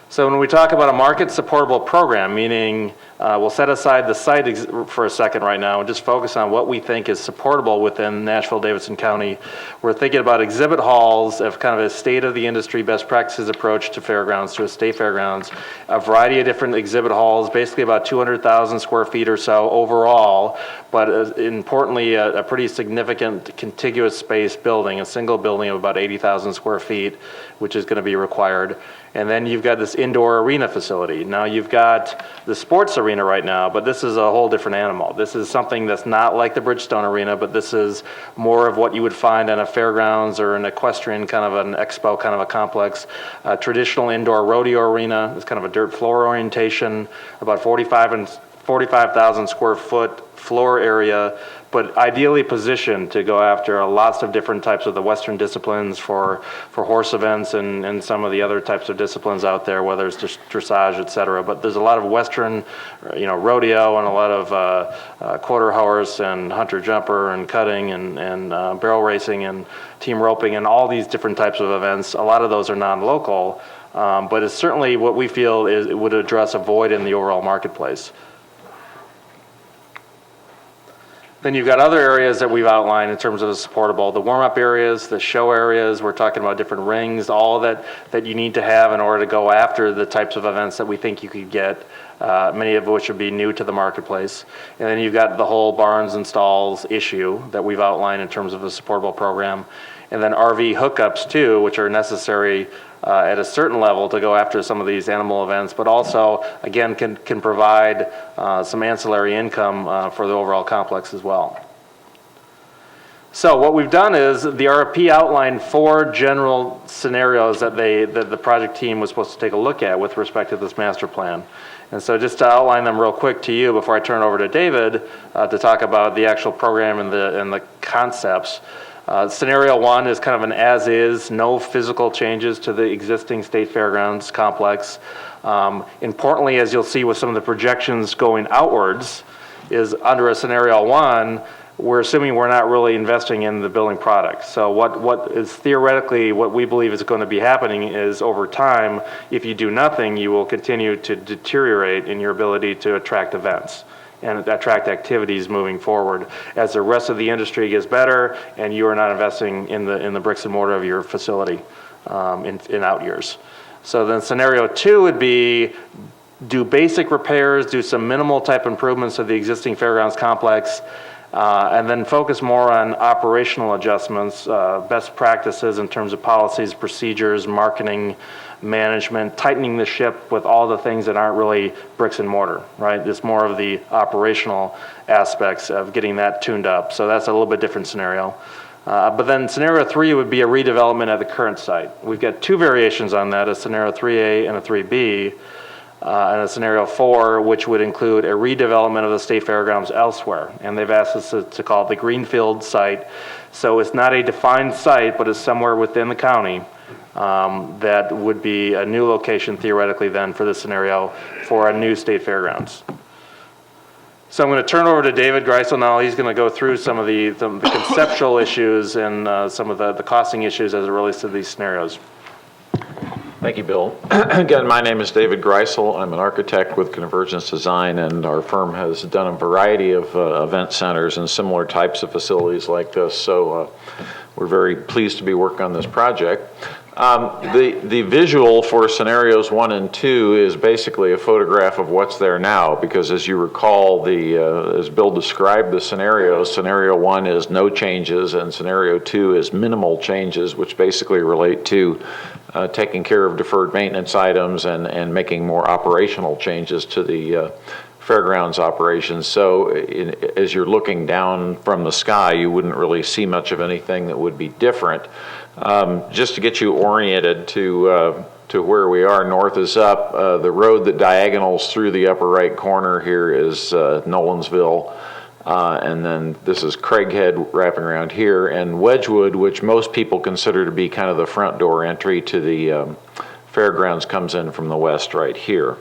So when we talk about a market supportable program, meaning we'll set aside the site for a second right now and just focus on what we think is supportable within Nashville, Davidson County. We're thinking about exhibit halls of kind of a state of the industry best practices approach to fairgrounds, to a state fairgrounds, a variety of different exhibit halls, basically about 200,000 square feet or so overall, but importantly, a pretty significant contiguous space building, a single building of about 80,000 square feet, which is going to be required. And then you've got this indoor arena facility. Now you've got the sports arena right now, but this is a whole different animal. This is something that's not like the Bridgestone Arena, but this is more of what you would find in a fairgrounds or an equestrian kind of an expo kind of a complex. Traditional indoor rodeo arena is kind of a dirt floor orientation, about 45,000 square foot floor area, but ideally positioned to go after lots of different types of the Western disciplines for horse events and some of the other types of disciplines out there, whether it's just dressage, et cetera. But there's a lot of Western, rodeo and a lot of quarter horse and hunter jumper and cutting and barrel racing and team roping and all these different types of events. A lot of those are non-local, but it's certainly what we feel is it would address a void in the overall marketplace. Then you've got other areas that we've outlined in terms of the supportable, the warm-up areas, the show areas. We're talking about different rings, all that you need to have in order to go after the types of events that we think you could get, many of which would be new to the marketplace. And then you've got the whole barns and stalls issue that we've outlined in terms of a supportable program. and then RV hookups too, which are necessary at a certain level to go after some of these animal events, but also, again, can provide some ancillary income for the overall complex as well. So what we've done is the RFP outlined 4 general scenarios that the project team was supposed to take a look at with respect to this master plan. And so just to outline them real quick to you before I turn it over to David to talk about the actual program and the concepts. Scenario 1 is kind of an as-is, no physical changes to the existing State Fairgrounds complex. Importantly, as you'll see with some of the projections going outwards, is under a Scenario 1, we're assuming we're not really investing in the building product. So what is theoretically what we believe is going to be happening is over time, if you do nothing, you will continue to deteriorate in your ability to attract events and attract activities moving forward as the rest of the industry gets better and you are not investing in the bricks and mortar of your facility in out years. So then Scenario 2 would be do basic repairs, do some minimal type improvements to the existing fairgrounds complex, and then focus more on operational adjustments, best practices in terms of policies, procedures, marketing, management, tightening the ship with all the things that aren't really bricks and mortar, right? It's more of the operational aspects of getting that tuned up. So that's a little bit different scenario. But then Scenario 3 would be a redevelopment at the current site. We've got 2 variations on that, a Scenario 3A and a 3B. And a Scenario 4, which would include a redevelopment of the State Fairgrounds elsewhere. And they've asked us to call it the Greenfield site. So it's not a defined site, but it's somewhere within the county that would be a new location theoretically then for this scenario for a new State Fairgrounds. So I'm going to turn over to David Greisel now. He's going to go through some of the conceptual issues and some of the costing issues as it relates to these scenarios. Thank you, Bill. Again, my name is David Greisel. I'm an architect with Convergence Design, and our firm has done a variety of event centers and similar types of facilities like this. So we're very pleased to be working on this project. The visual for scenarios 1 and 2 is basically a photograph of what's there now, because as you recall, as Bill described the scenarios, Scenario 1 is no changes and Scenario 2 is minimal changes, which basically relate to taking care of deferred maintenance items and making more operational changes to the fairgrounds operations. So as you're looking down from the sky, you wouldn't really see much of anything that would be different. Just to get you oriented to where we are, north is up. The road that diagonals through the upper right corner here is Nolensville. And then this is Craighead wrapping around here, and Wedgwood, which most people consider to be kind of the front door entry to the fairgrounds, comes in from the west right here.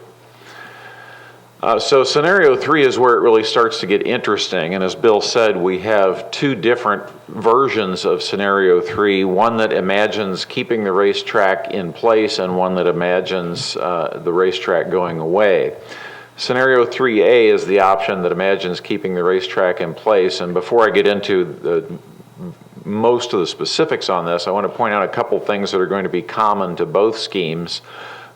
So Scenario 3 is where it really starts to get interesting, and as Bill said, we have 2 different versions of Scenario 3, one that imagines keeping the racetrack in place and one that imagines the racetrack going away. Scenario 3A is the option that imagines keeping the racetrack in place, and before I get into most of the specifics on this, I want to point out a couple things that are going to be common to both schemes.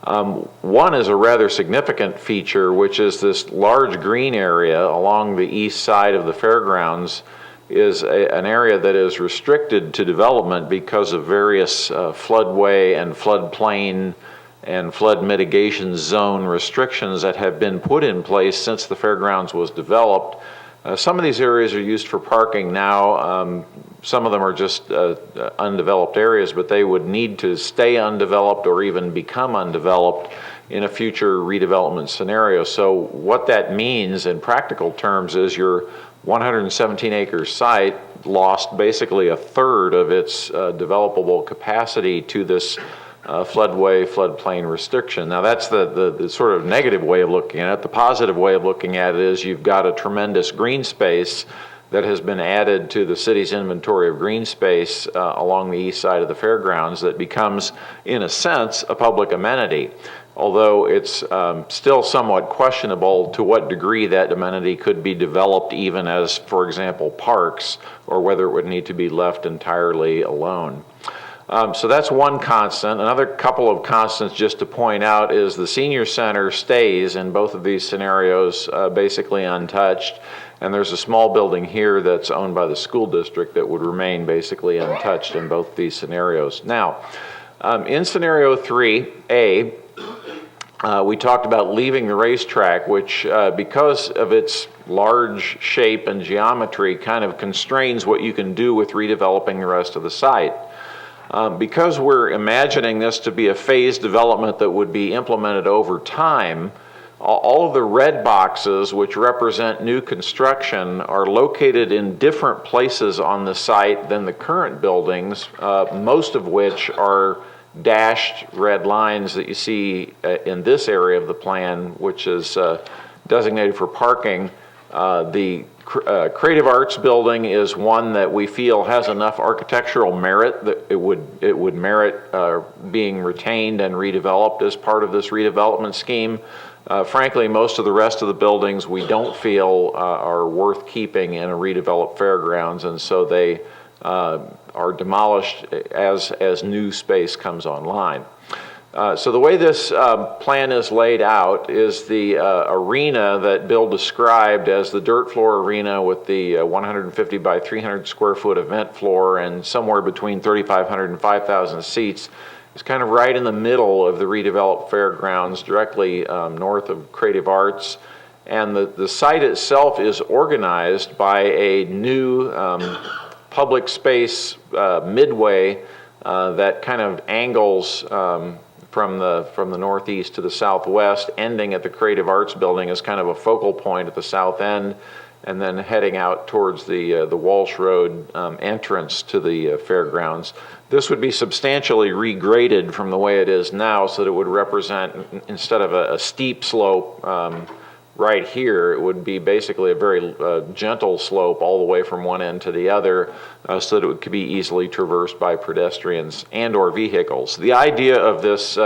One is a rather significant feature, which is this large green area along the east side of the fairgrounds is an area that is restricted to development because of various floodway and floodplain and flood mitigation zone restrictions that have been put in place since the fairgrounds was developed. Some of these areas are used for parking now. Some of them are just undeveloped areas, but they would need to stay undeveloped or even become undeveloped in a future redevelopment scenario. So what that means in practical terms is your 117-acre site lost basically a third of its developable capacity to this floodway, floodplain restriction. Now that's the sort of negative way of looking at it. The positive way of looking at it is you've got a tremendous green space that has been added to the city's inventory of green space along the east side of the fairgrounds that becomes, in a sense, a public amenity. Although it's still somewhat questionable to what degree that amenity could be developed even as, for example, parks, or whether it would need to be left entirely alone. So that's one constant. Another couple of constants just to point out is the senior center stays in both of these scenarios basically untouched, And there's a small building here that's owned by the school district that would remain basically untouched in both these scenarios. Now, in scenario 3A, we talked about leaving the racetrack, which because of its large shape and geometry kind of constrains what you can do with redeveloping the rest of the site. Because we're imagining this to be a phased development that would be implemented over time, all of the red boxes, which represent new construction, are located in different places on the site than the current buildings, most of which are dashed red lines that you see in this area of the plan, which is designated for parking. The Creative Arts building is one that we feel has enough architectural merit that it would merit being retained and redeveloped as part of this redevelopment scheme. Frankly, most of the rest of the buildings we don't feel are worth keeping in a redeveloped fairgrounds, and so they are demolished as new space comes online. So the way this plan is laid out is the arena that Bill described as the dirt floor arena with the 150 by 300 square foot event floor and somewhere between 3,500 and 5,000 seats. It's kind of right in the middle of the redeveloped fairgrounds, directly north of Creative Arts. And the site itself is organized by a new public space midway that kind of angles from the northeast to the southwest, ending at the Creative Arts building as kind of a focal point at the south end, and then heading out towards the Walsh Road entrance to the fairgrounds. This would be substantially regraded from the way it is now, so that it would represent, instead of a steep slope right here, it would be basically a very gentle slope all the way from one end to the other, so that it could be easily traversed by pedestrians and or vehicles. The idea of this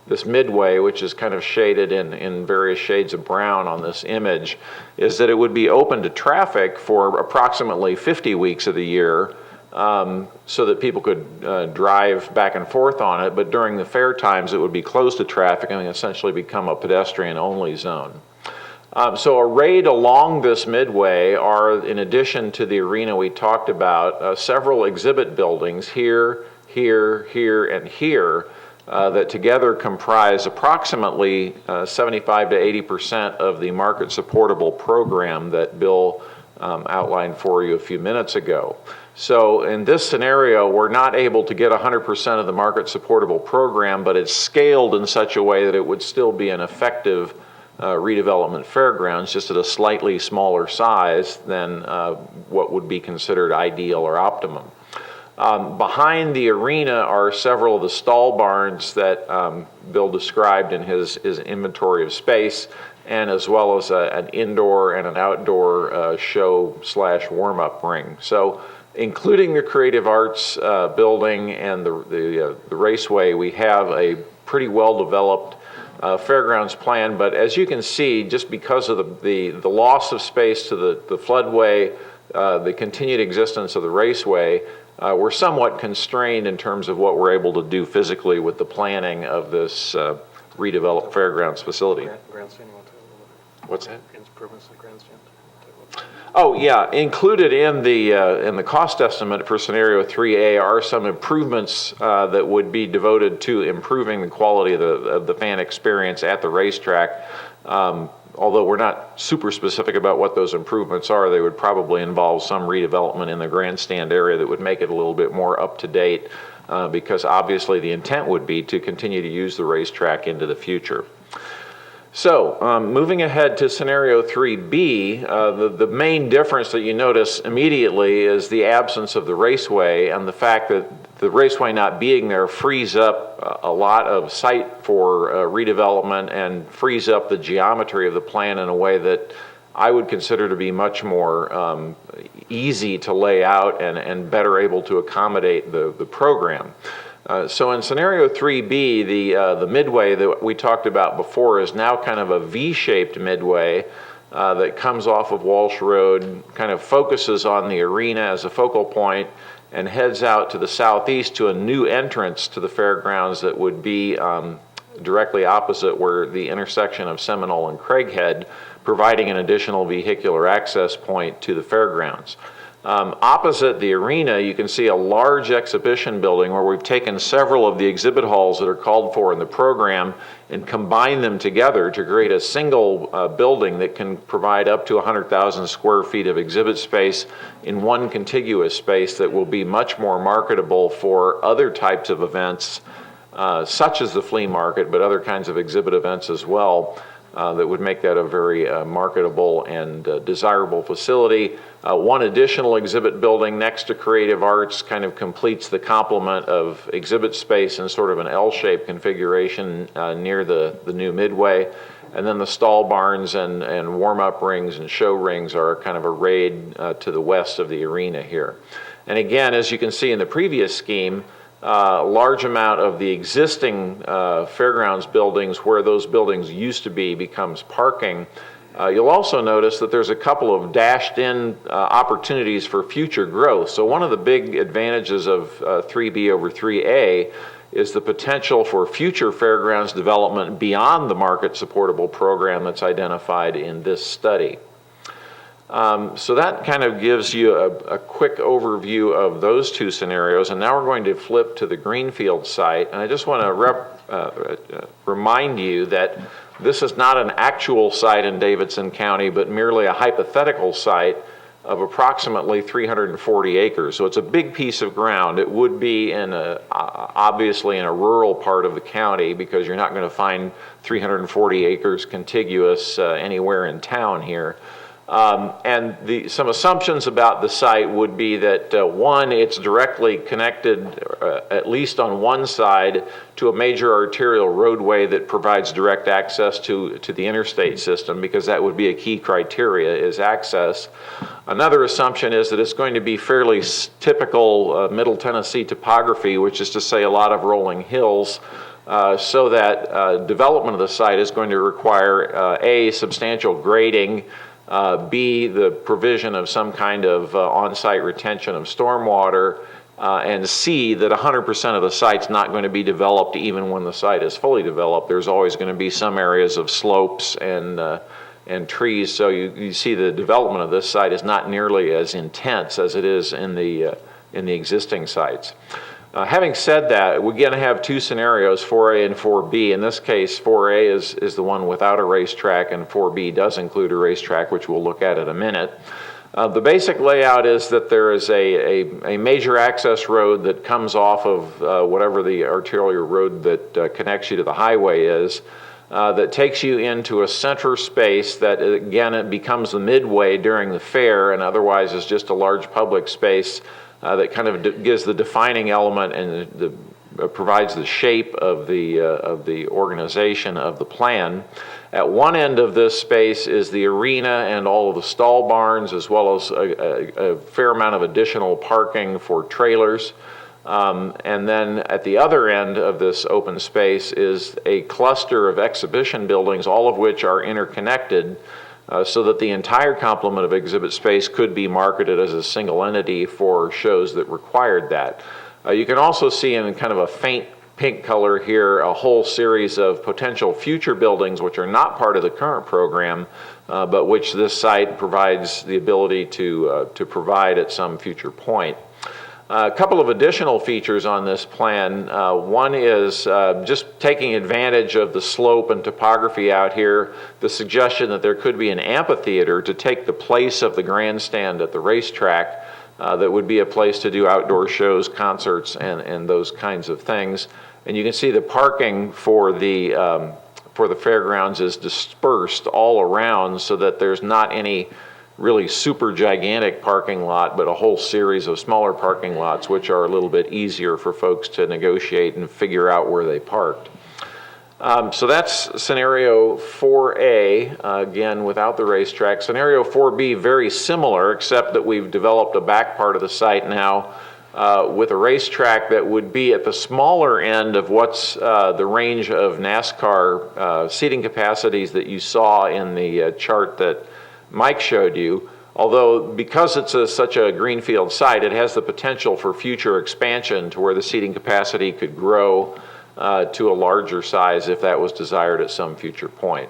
this midway, which is kind of shaded in various shades of brown on this image, is that it would be open to traffic for approximately 50 weeks of the year, so that people could drive back and forth on it, but during the fair times it would be closed to traffic and essentially become a pedestrian-only zone. So arrayed along this midway are, in addition to the arena we talked about, several exhibit buildings here, here, here, and here that together comprise approximately 75 to 80% of the market supportable program that Bill outlined for you a few minutes ago. So in this scenario, we're not able to get 100% of the market supportable program, but it's scaled in such a way that it would still be an effective redevelopment fairgrounds, just at a slightly smaller size than what would be considered ideal or optimum. Behind the arena are several of the stall barns that Bill described in his inventory of space, and as well as an indoor and an outdoor show / warm-up ring. So including the Creative Arts building and the raceway, we have a pretty well-developed fairgrounds plan, but as you can see, just because of the loss of space to the floodway, the continued existence of the raceway, we're somewhat constrained in terms of what we're able to do physically with the planning of this redeveloped fairgrounds facility. Grandstand, you want to? What's that? Improvements to the grandstand. Oh yeah, included in the cost estimate for scenario 3A are some improvements that would be devoted to improving the quality of the fan experience at the racetrack. Although we're not super specific about what those improvements are, they would probably involve some redevelopment in the grandstand area that would make it a little bit more up to date, because obviously the intent would be to continue to use the racetrack into the future. So, moving ahead to scenario 3B, the main difference that you notice immediately is the absence of the raceway, and the fact that the raceway not being there frees up a lot of site for redevelopment and frees up the geometry of the plan in a way that I would consider to be much more easy to lay out and better able to accommodate the program. So in scenario 3B, the midway that we talked about before is now kind of a V-shaped midway that comes off of Walsh Road, kind of focuses on the arena as a focal point, and heads out to the southeast to a new entrance to the fairgrounds that would be directly opposite where the intersection of Seminole and Craighead, providing an additional vehicular access point to the fairgrounds. Opposite the arena, you can see a large exhibition building where we've taken several of the exhibit halls that are called for in the program and combined them together to create a single building that can provide up to 100,000 square feet of exhibit space in one contiguous space that will be much more marketable for other types of events, such as the flea market, but other kinds of exhibit events as well. That would make that a very marketable and desirable facility. One additional exhibit building next to Creative Arts kind of completes the complement of exhibit space in sort of an L-shaped configuration near the new midway. And then the stall barns and warm-up rings and show rings are kind of arrayed to the west of the arena here. And again, as you can see in the previous scheme, a large amount of the existing fairgrounds buildings where those buildings used to be becomes parking. You'll also notice that there's a couple of dashed in opportunities for future growth. So one of the big advantages of 3B over 3A is the potential for future fairgrounds development beyond the market supportable program that's identified in this study. So that kind of gives you a quick overview of those two scenarios. And now we're going to flip to the Greenfield site. And I just want to remind you that this is not an actual site in Davidson County, but merely a hypothetical site of approximately 340 acres. So it's a big piece of ground. It would be obviously in a rural part of the county because you're not going to find 340 acres contiguous anywhere in town here. And some assumptions about the site would be that one, it's directly connected, at least on one side, to a major arterial roadway that provides direct access to the interstate system, because that would be a key criteria, is access. Another assumption is that it's going to be fairly typical Middle Tennessee topography, which is to say a lot of rolling hills. So that development of the site is going to require A, substantial grading, B, the provision of some kind of on-site retention of stormwater, and C, that 100% of the site's not going to be developed even when the site is fully developed. There's always going to be some areas of slopes and trees, so you see the development of this site is not nearly as intense as it is in the existing sites. Having said that, we're going to have two scenarios, 4A and 4B. In this case, 4A is the one without a racetrack, and 4B does include a racetrack, which we'll look at in a minute. The basic layout is that there is a major access road that comes off of whatever the arterial road that connects you to the highway is, that takes you into a center space that, again, it becomes the midway during the fair and otherwise is just a large public space that kind of gives the defining element and provides the shape of the organization of the plan. At one end of this space is the arena and all of the stall barns, as well as a fair amount of additional parking for trailers. And then at the other end of this open space is a cluster of exhibition buildings, all of which are interconnected, so that the entire complement of exhibit space could be marketed as a single entity for shows that required that. You can also see in kind of a faint pink color here a whole series of potential future buildings which are not part of the current program, but which this site provides the ability to provide at some future point. A couple of additional features on this plan. One is just taking advantage of the slope and topography out here, the suggestion that there could be an amphitheater to take the place of the grandstand at the racetrack that would be a place to do outdoor shows, concerts, and those kinds of things. And you can see the parking for the fairgrounds is dispersed all around so that there's not any really super gigantic parking lot, but a whole series of smaller parking lots, which are a little bit easier for folks to negotiate and figure out where they parked. So that's scenario 4A, again, without the racetrack. Scenario 4B, very similar, except that we've developed a back part of the site now with a racetrack that would be at the smaller end of what's the range of NASCAR seating capacities that you saw in the chart that Mike showed you, although because it's such a greenfield site, it has the potential for future expansion to where the seating capacity could grow to a larger size if that was desired at some future point.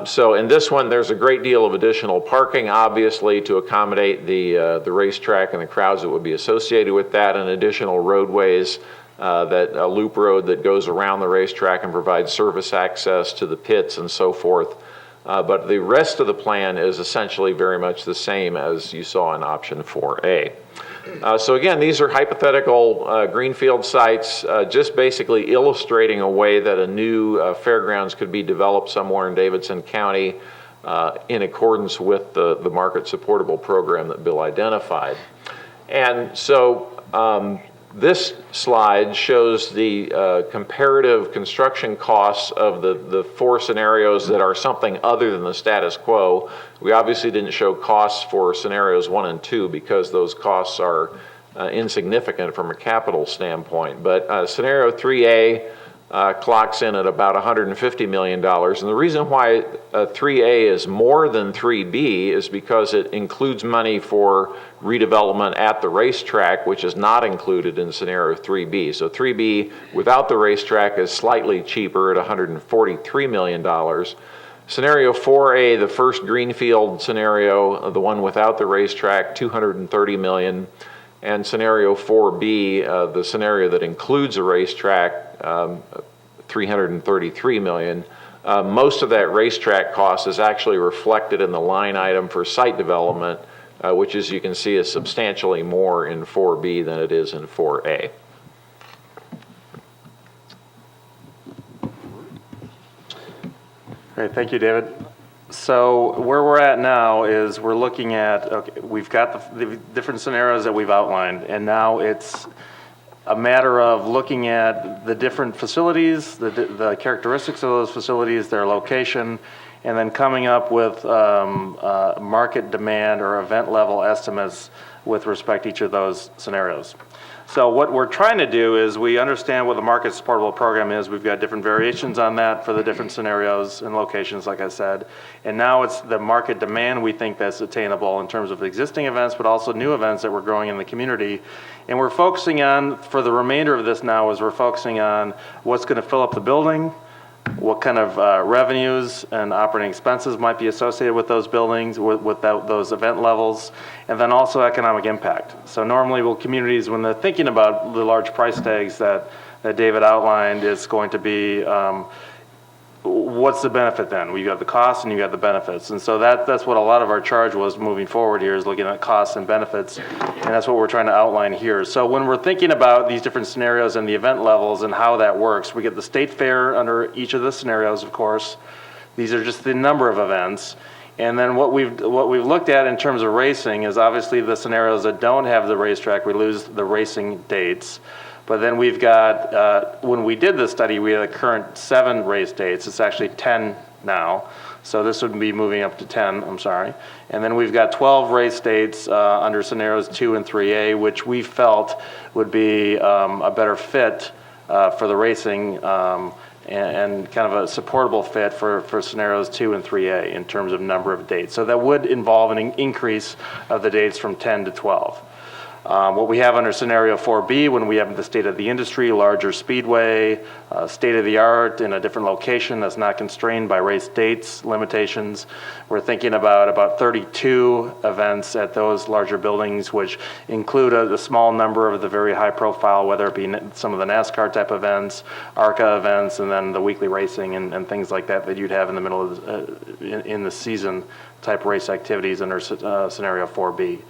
So in this one, there's a great deal of additional parking, obviously, to accommodate the racetrack and the crowds that would be associated with that, and additional roadways, a loop road that goes around the racetrack and provides service access to the pits and so forth. But the rest of the plan is essentially very much the same as you saw in option 4A. So again, these are hypothetical greenfield sites, just basically illustrating a way that a new fairgrounds could be developed somewhere in Davidson County in accordance with the market supportable program that Bill identified. And so this slide shows the comparative construction costs of the four scenarios that are something other than the status quo. We obviously didn't show costs for scenarios 1 and 2 because those costs are insignificant from a capital standpoint. But scenario 3A clocks in at about $150 million. And the reason why 3A is more than 3B is because it includes money for redevelopment at the racetrack, which is not included in scenario 3B. So 3B without the racetrack is slightly cheaper at $143 million. Scenario 4A, the first greenfield scenario, the one without the racetrack, $230 million. And scenario 4B, the scenario that includes a racetrack, $333 million. Most of that racetrack cost is actually reflected in the line item for site development, which, as you can see, is substantially more in 4B than it is in 4A. Great, thank you, David. So where we're at now is we're looking at, okay, we've got the different scenarios that we've outlined, and now it's a matter of looking at the different facilities, the characteristics of those facilities, their location, and then coming up with market demand or event level estimates with respect to each of those scenarios. So what we're trying to do is we understand what the market supportable program is. We've got different variations on that for the different scenarios and locations, like I said. And now it's the market demand we think that's attainable in terms of existing events, but also new events that we're growing in the community. And we're focusing on, for the remainder of this now, is we're focusing on what's going to fill up the building, what kind of revenues and operating expenses might be associated with those buildings, with those event levels, and then also economic impact. So normally, communities, when they're thinking about the large price tags that David outlined, it's going to be, what's the benefit then? We got the costs and you got the benefits. And so that's what a lot of our charge was moving forward here, is looking at costs and benefits, and that's what we're trying to outline here. So when we're thinking about these different scenarios and the event levels and how that works, we get the state fair under each of the scenarios, of course. These are just the number of events. And then what we've looked at in terms of racing is obviously the scenarios that don't have the racetrack, we lose the racing dates. But then we've got, when we did this study, we had a current 7 race dates. It's actually 10 now. So this would be moving up to 10, I'm sorry. And then we've got 12 race dates under scenarios 2 and 3A, which we felt would be a better fit for the racing and kind of a supportable fit for scenarios 2 and 3A in terms of number of dates. So that would involve an increase of the dates from 10 to 12. What we have under scenario 4B, when we have the state of the industry, larger speedway, state of the art in a different location that's not constrained by race dates limitations. We're thinking about 32 events at those larger buildings, which include a small number of the very high profile, whether it be some of the NASCAR type events, ARCA events, and then the weekly racing and things like that you'd have in the middle of in the season type race activities under scenario 4B.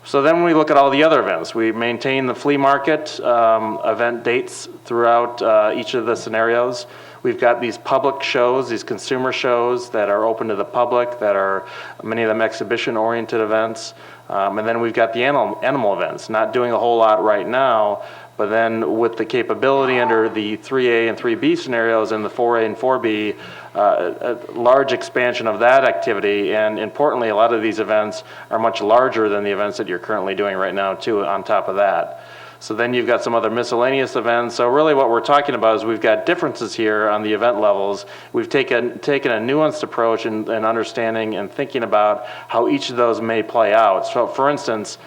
So then when we look at all the other events, we maintain the flea market event dates throughout each of the scenarios. We've got these public shows, these consumer shows that are open to the public, that are many of them exhibition-oriented events. And then we've got the animal events, not doing a whole lot right now, but then with the capability under the 3A and 3B scenarios and the 4A and 4B, a large expansion of that activity. And importantly, a lot of these events are much larger than the events that you're currently doing right now too, on top of that. So then you've got some other miscellaneous events. So really what we're talking about is we've got differences here on the event levels. We've taken a nuanced approach in understanding and thinking about how each of those may play out. So for instance,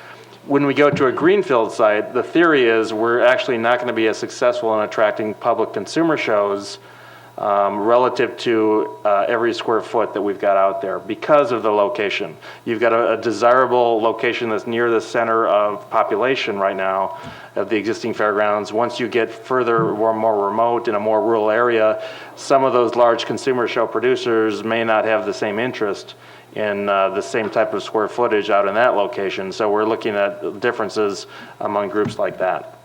When we go to a greenfield site, the theory is we're actually not going to be as successful in attracting public consumer shows relative to every square foot that we've got out there because of the location. You've got a desirable location that's near the center of population right now of the existing fairgrounds. Once you get further or more remote in a more rural area, some of those large consumer show producers may not have the same interest in the same type of square footage out in that location. So we're looking at differences among groups like that.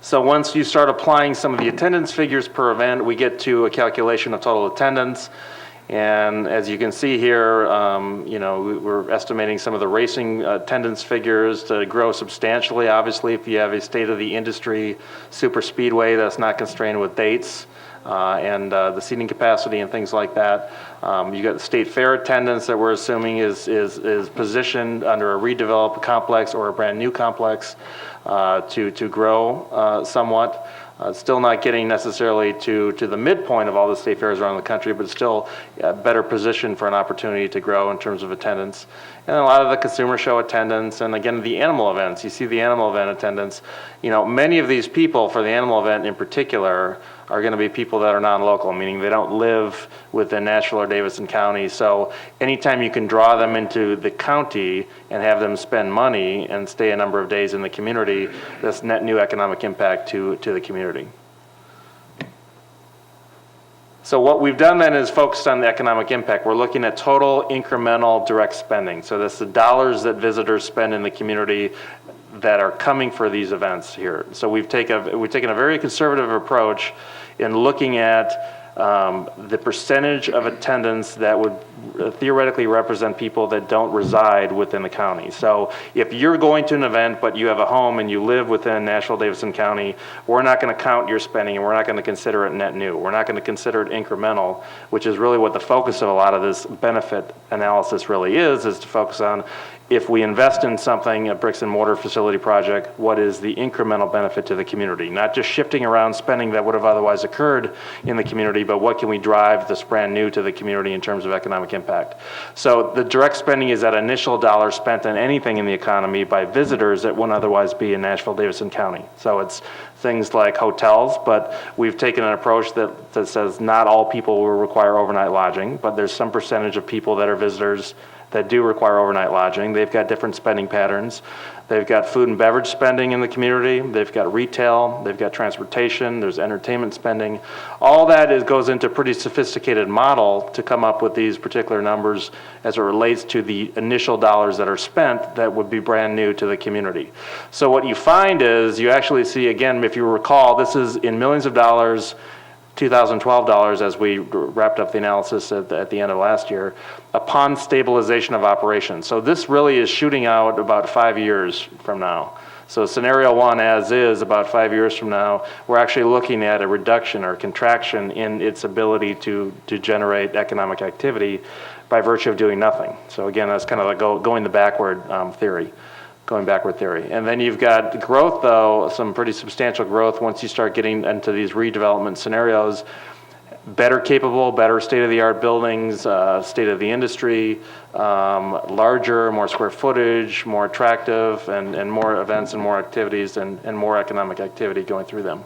So once you start applying some of the attendance figures per event, we get to a calculation of total attendance. And as you can see here, we're estimating some of the racing attendance figures to grow substantially. Obviously, if you have a state-of-the-industry super speedway that's not constrained with dates and the seating capacity and things like that. You got the state fair attendance that we're assuming is positioned under a redeveloped complex or a brand new complex to grow somewhat. Still not getting necessarily to the midpoint of all the state fairs around the country, but still better positioned for an opportunity to grow in terms of attendance. And a lot of the consumer show attendance, and again, the animal events. You see the animal event attendance. Many of these people for the animal event in particular are going to be people that are non-local, meaning they don't live within Nashville or Davidson County. So anytime you can draw them into the county and have them spend money and stay a number of days in the community, that's net new economic impact to the community. So what we've done then is focused on the economic impact. We're looking at total incremental direct spending. So that's the dollars that visitors spend in the community that are coming for these events here. So we've taken a very conservative approach in looking at the percentage of attendance that would theoretically represent people that don't reside within the county. So if you're going to an event but you have a home and you live within Nashville, Davidson County, we're not going to count your spending and we're not going to consider it net new. We're not going to consider it incremental, which is really what the focus of a lot of this benefit analysis really is to focus on. If we invest in something, a bricks and mortar facility project, what is the incremental benefit to the community? Not just shifting around spending that would have otherwise occurred in the community, but what can we drive that's brand new to the community in terms of economic impact? So the direct spending is that initial dollar spent on anything in the economy by visitors that wouldn't otherwise be in Nashville, Davidson County. So it's things like hotels, but we've taken an approach that says not all people will require overnight lodging, but there's some percentage of people that are visitors that do require overnight lodging. They've got different spending patterns. They've got food and beverage spending in the community. They've got retail. They've got transportation. There's entertainment spending. All that goes into a pretty sophisticated model to come up with these particular numbers as it relates to the initial dollars that are spent that would be brand new to the community. So what you find is you actually see, again, if you recall, this is in millions of dollars, 2012 dollars as we wrapped up the analysis at the end of last year, upon stabilization of operations. So this really is shooting out about 5 years from now. So scenario one as is, about 5 years from now, we're actually looking at a reduction or contraction in its ability to generate economic activity by virtue of doing nothing. So again, that's kind of like going the backward theory. Going backward theory. And then you've got growth, though, some pretty substantial growth once you start getting into these redevelopment scenarios. Better capable, better state-of-the-art buildings, state of the industry, larger, more square footage, more attractive, and more events and more activities and more economic activity going through them.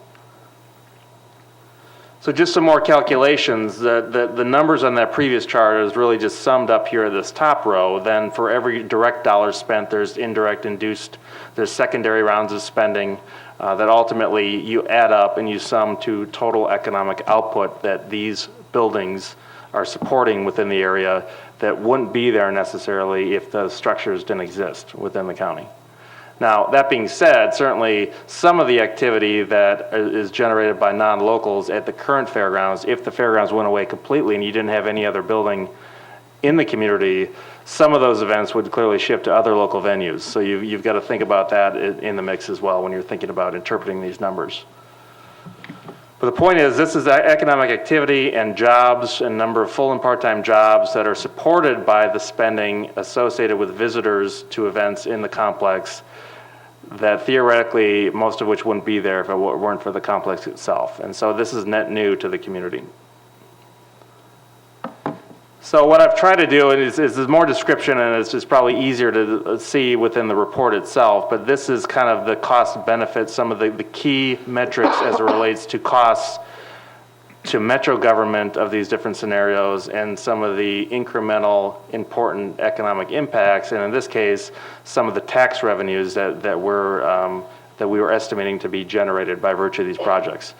So just some more calculations. The numbers on that previous chart is really just summed up here at this top row. Then for every direct dollar spent, there's indirect induced, there's secondary rounds of spending that ultimately you add up and you sum to total economic output that these buildings are supporting within the area that wouldn't be there necessarily if the structures didn't exist within the county. Now, that being said, certainly some of the activity that is generated by non-locals at the current fairgrounds, if the fairgrounds went away completely and you didn't have any other building in the community, some of those events would clearly shift to other local venues. So you've got to think about that in the mix as well when you're thinking about interpreting these numbers. But the point is, this is economic activity and jobs and number of full and part-time jobs that are supported by the spending associated with visitors to events in the complex that theoretically, most of which wouldn't be there if it weren't for the complex itself. And so this is net new to the community. So what I've tried to do is more description, and it's just probably easier to see within the report itself, but this is kind of the cost benefits, some of the key metrics as it relates to costs to metro government of these different scenarios, and some of the incremental important economic impacts, and in this case, some of the tax revenues that we were estimating to be generated by virtue of these projects.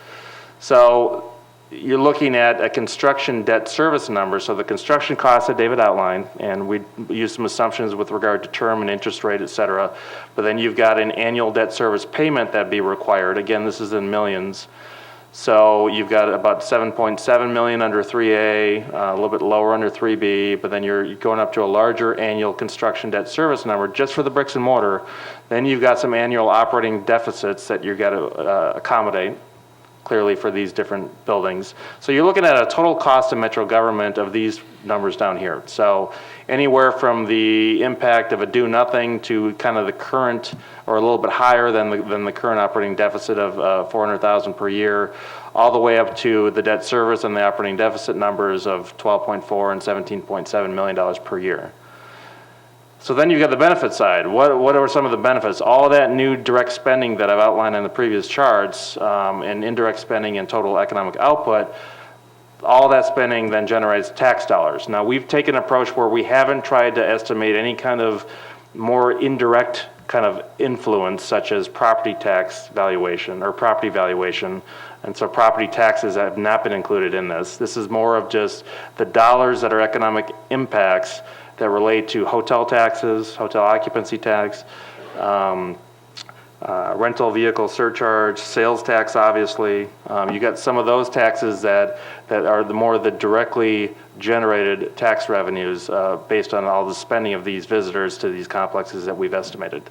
So you're looking at a construction debt service number, so the construction costs that David outlined, and we used some assumptions with regard to term and interest rate, et cetera, but then you've got an annual debt service payment that'd be required. Again, this is in millions. So you've got about 7.7 million under 3A, a little bit lower under 3B, but then you're going up to a larger annual construction debt service number just for the bricks and mortar. Then you've got some annual operating deficits that you've got to accommodate, clearly, for these different buildings. So you're looking at a total cost to metro government of these numbers down here. So anywhere from the impact of a do nothing to kind of the current, or a little bit higher than the current operating deficit of 400,000 per year, all the way up to the debt service and the operating deficit numbers of 12.4 and 17.7 million dollars per year. So then you've got the benefit side. What are some of the benefits? All of that new direct spending that I've outlined in the previous charts, and indirect spending and total economic output, all that spending then generates tax dollars. Now, we've taken an approach where we haven't tried to estimate any kind of more indirect kind of influence, such as property tax valuation or property valuation. And so property taxes have not been included in this. This is more of just the dollars that are economic impacts that relate to hotel taxes, hotel occupancy tax, rental vehicle surcharge, sales tax, obviously. You got some of those taxes that are the directly generated tax revenues based on all the spending of these visitors to these complexes that we've estimated.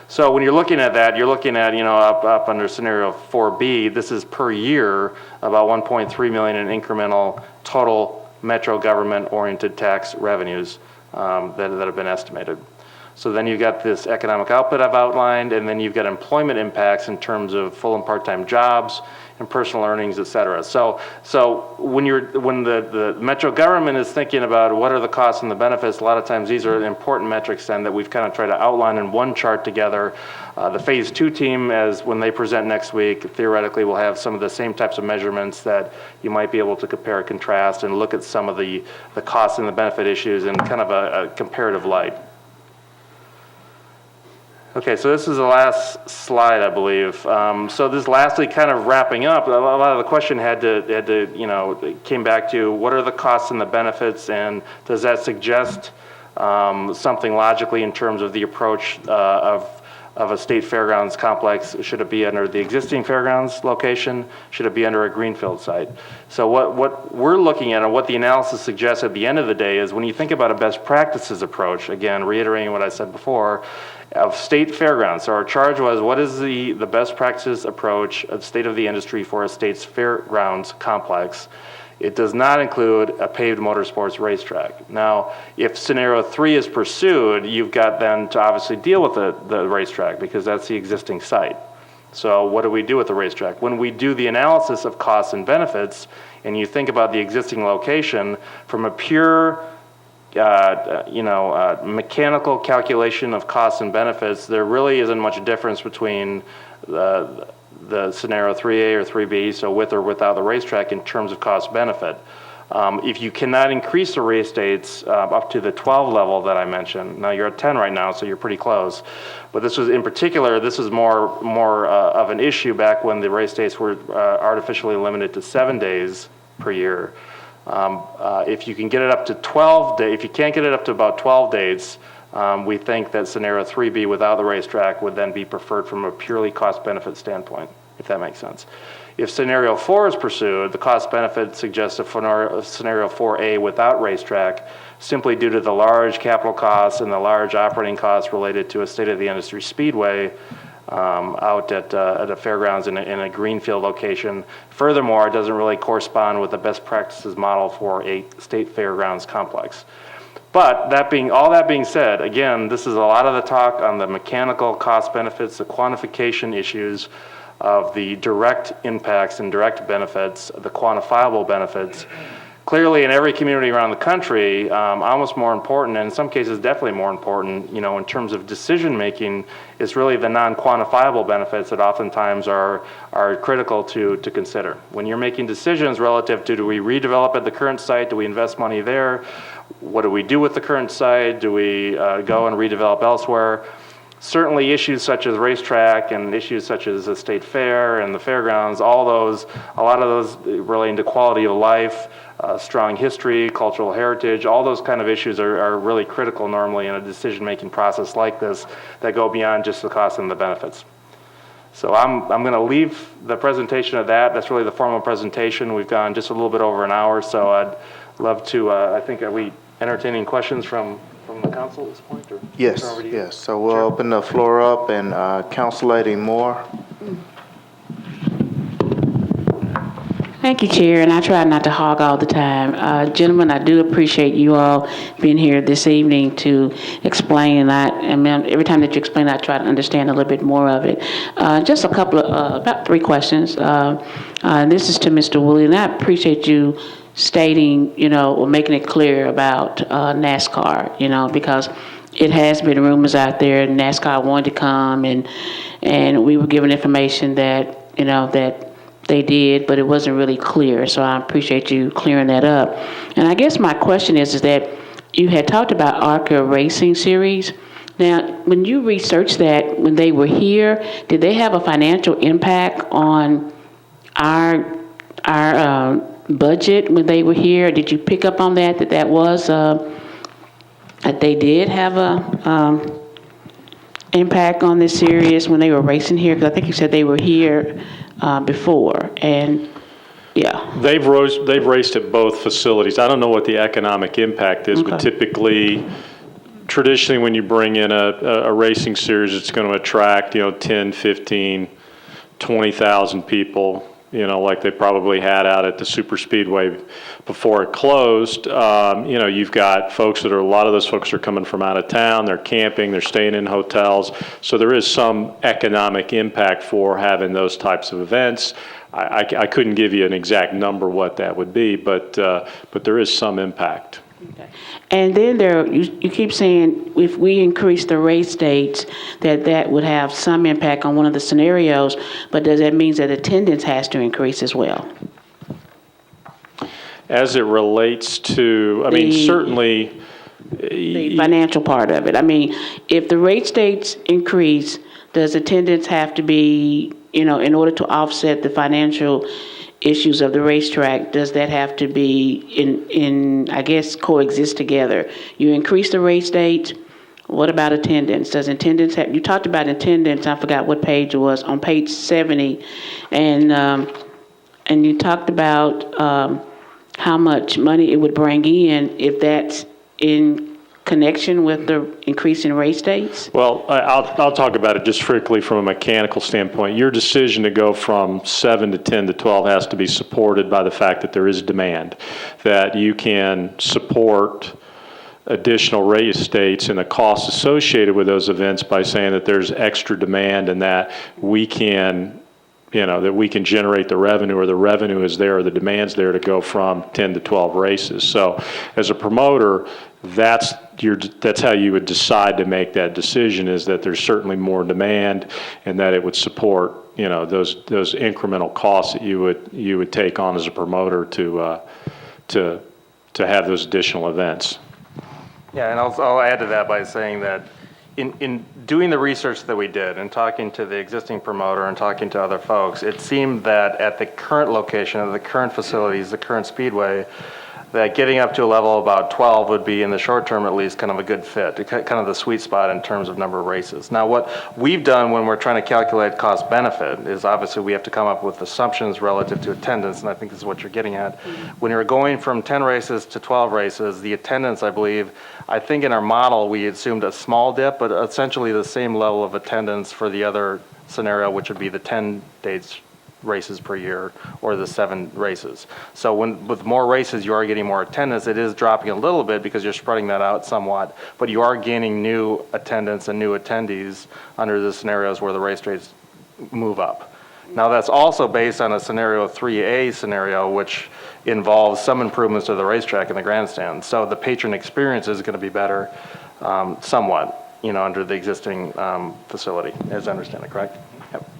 So when you're looking at that, you're looking at, up under scenario 4B, this is per year about 1.3 million in incremental total metro government oriented tax revenues that have been estimated. So then you've got this economic output I've outlined, and then you've got employment impacts in terms of full and part-time jobs and personal earnings, et cetera. So when the metro government is thinking about what are the costs and the benefits, a lot of times these are important metrics then that we've kind of tried to outline in one chart together. The phase 2 team, when they present next week, theoretically will have some of the same types of measurements that you might be able to compare and contrast and look at some of the costs and the benefit issues in kind of a comparative light. Okay, so this is the last slide, I believe. So this lastly, kind of wrapping up, a lot of the question came back to what are the costs and the benefits, and does that suggest something logically in terms of the approach of a state fairgrounds complex? Should it be under the existing fairgrounds location? Should it be under a greenfield site? So what we're looking at and what the analysis suggests at the end of the day is when you think about a best practices approach, again, reiterating what I said before, of state fairgrounds. So our charge was, what is the best practices approach of state of the industry for a state's fairgrounds complex? It does not include a paved motorsports racetrack. Now, if scenario 3 is pursued, you've got then to obviously deal with the racetrack because that's the existing site. So what do we do with the racetrack? When we do the analysis of costs and benefits, and you think about the existing location from a pure mechanical calculation of costs and benefits, there really isn't much difference between the scenario 3A or 3B, so with or without the racetrack in terms of cost benefit. If you cannot increase the race dates up to the 12 level that I mentioned, now you're at 10 right now, so you're pretty close. But this was, in particular, this is more of an issue back when the race dates were artificially limited to 7 days per year. If you can get it up to 12 days, if you can't get it up to about 12 days, we think that scenario 3B without the racetrack would then be preferred from a purely cost-benefit standpoint, if that makes sense. If scenario 4 is pursued, the cost-benefit suggests a scenario 4A without racetrack, simply due to the large capital costs and the large operating costs related to a state-of-the-industry speedway out at a fairgrounds in a greenfield location. Furthermore, it doesn't really correspond with the best practices model for a state fairgrounds complex. But all that being said, again, this is a lot of the talk on the mechanical cost benefits, the quantification issues of the direct impacts and direct benefits, the quantifiable benefits. clearly in every community around the country, almost more important, and in some cases definitely more important, in terms of decision making, is really the non-quantifiable benefits that oftentimes are critical to consider. When you're making decisions relative to, do we redevelop at the current site, do we invest money there, what do we do with the current site, do we go and redevelop elsewhere? Certainly issues such as racetrack and issues such as the state fair and the fairgrounds, a lot of those relating to quality of life, strong history, cultural heritage, all those kind of issues are really critical normally in a decision-making process like this that go beyond just the cost and the benefits. So I'm going to leave the presentation of that. That's really the formal presentation. We've gone just a little bit over an hour, so I'd love to, are we entertaining questions from the council at this point? Or Yes, yes. So we'll open the floor up, and Councilor Lady Moore. Thank you, Chair, and I try not to hog all the time. Gentlemen, I do appreciate you all being here this evening to explain that. And every time that you explain, I try to understand a little bit more of it. Just a couple of, about 3 questions. And this is to Mr. Woolley, and I appreciate you stating, or making it clear about NASCAR, because it has been rumors out there NASCAR wanted to come, and we were given information that, that they did, but it wasn't really clear. So I appreciate you clearing that up. And I guess my question is that you had talked about ARCA Racing Series. Now, when you researched that, when they were here, did they have a financial impact on our budget when they were here? Did you pick up on that was, that they did have a impact on this series when they were racing here? Because I think you said they were here before, and yeah. They've raced at both facilities. I don't know what the economic impact is, but typically, traditionally, when you bring in a racing series, it's going to attract, 10, 15, 20,000 people, like they probably had out at the Superspeedway before it closed. You've got folks a lot of those folks are coming from out of town, they're camping, they're staying in hotels. So there is some economic impact for having those types of events. I couldn't give you an exact number what that would be, but there is some impact. Okay. And then you keep saying if we increase the race dates, that would have some impact on one of the scenarios, but does that mean that attendance has to increase as well? As it relates to, certainly... The financial part of it. If the race dates increase, does attendance have to be, in order to offset the financial issues of the racetrack, does that have to be I guess, coexist together? You increase the race date, what about attendance? Does attendance you talked about attendance, I forgot what page it was, on page 70, and you talked about how much money it would bring in if that's in connection with the increase in race dates? Well, I'll talk about it just strictly from a mechanical standpoint. Your decision to go from 7 to 10 to 12 has to be supported by the fact that there is demand, that you can support additional race dates and the costs associated with those events by saying that there's extra demand and that we can that we can generate the revenue, or the revenue is there, or the demand's there to go from 10 to 12 races. So as a promoter, that's how you would decide to make that decision, is that there's certainly more demand and that it would support, those incremental costs that you would take on as a promoter to have those additional events. Yeah, and I'll add to that by saying that in doing the research that we did and talking to the existing promoter and talking to other folks, it seemed that at the current location of the current facilities, the current speedway, that getting up to a level of about 12 would be, in the short term at least, kind of a good fit, kind of the sweet spot in terms of number of races. Now, what we've done when we're trying to calculate cost benefit is obviously we have to come up with assumptions relative to attendance, and I think this is what you're getting at. When you're going from 10 races to 12 races, the attendance, I think in our model we assumed a small dip, but essentially the same level of attendance for the other scenario, which would be the 10 dates races per year or the 7 races. So with more races, you are getting more attendance. It is dropping a little bit because you're spreading that out somewhat, but you are gaining new attendance and new attendees under the scenarios where the race dates move up. Now, that's also based on a scenario 3A scenario, which involves some improvements to the racetrack and the grandstand. So the patron experience is going to be better somewhat, under the existing facility, as I understand it, correct? Yep.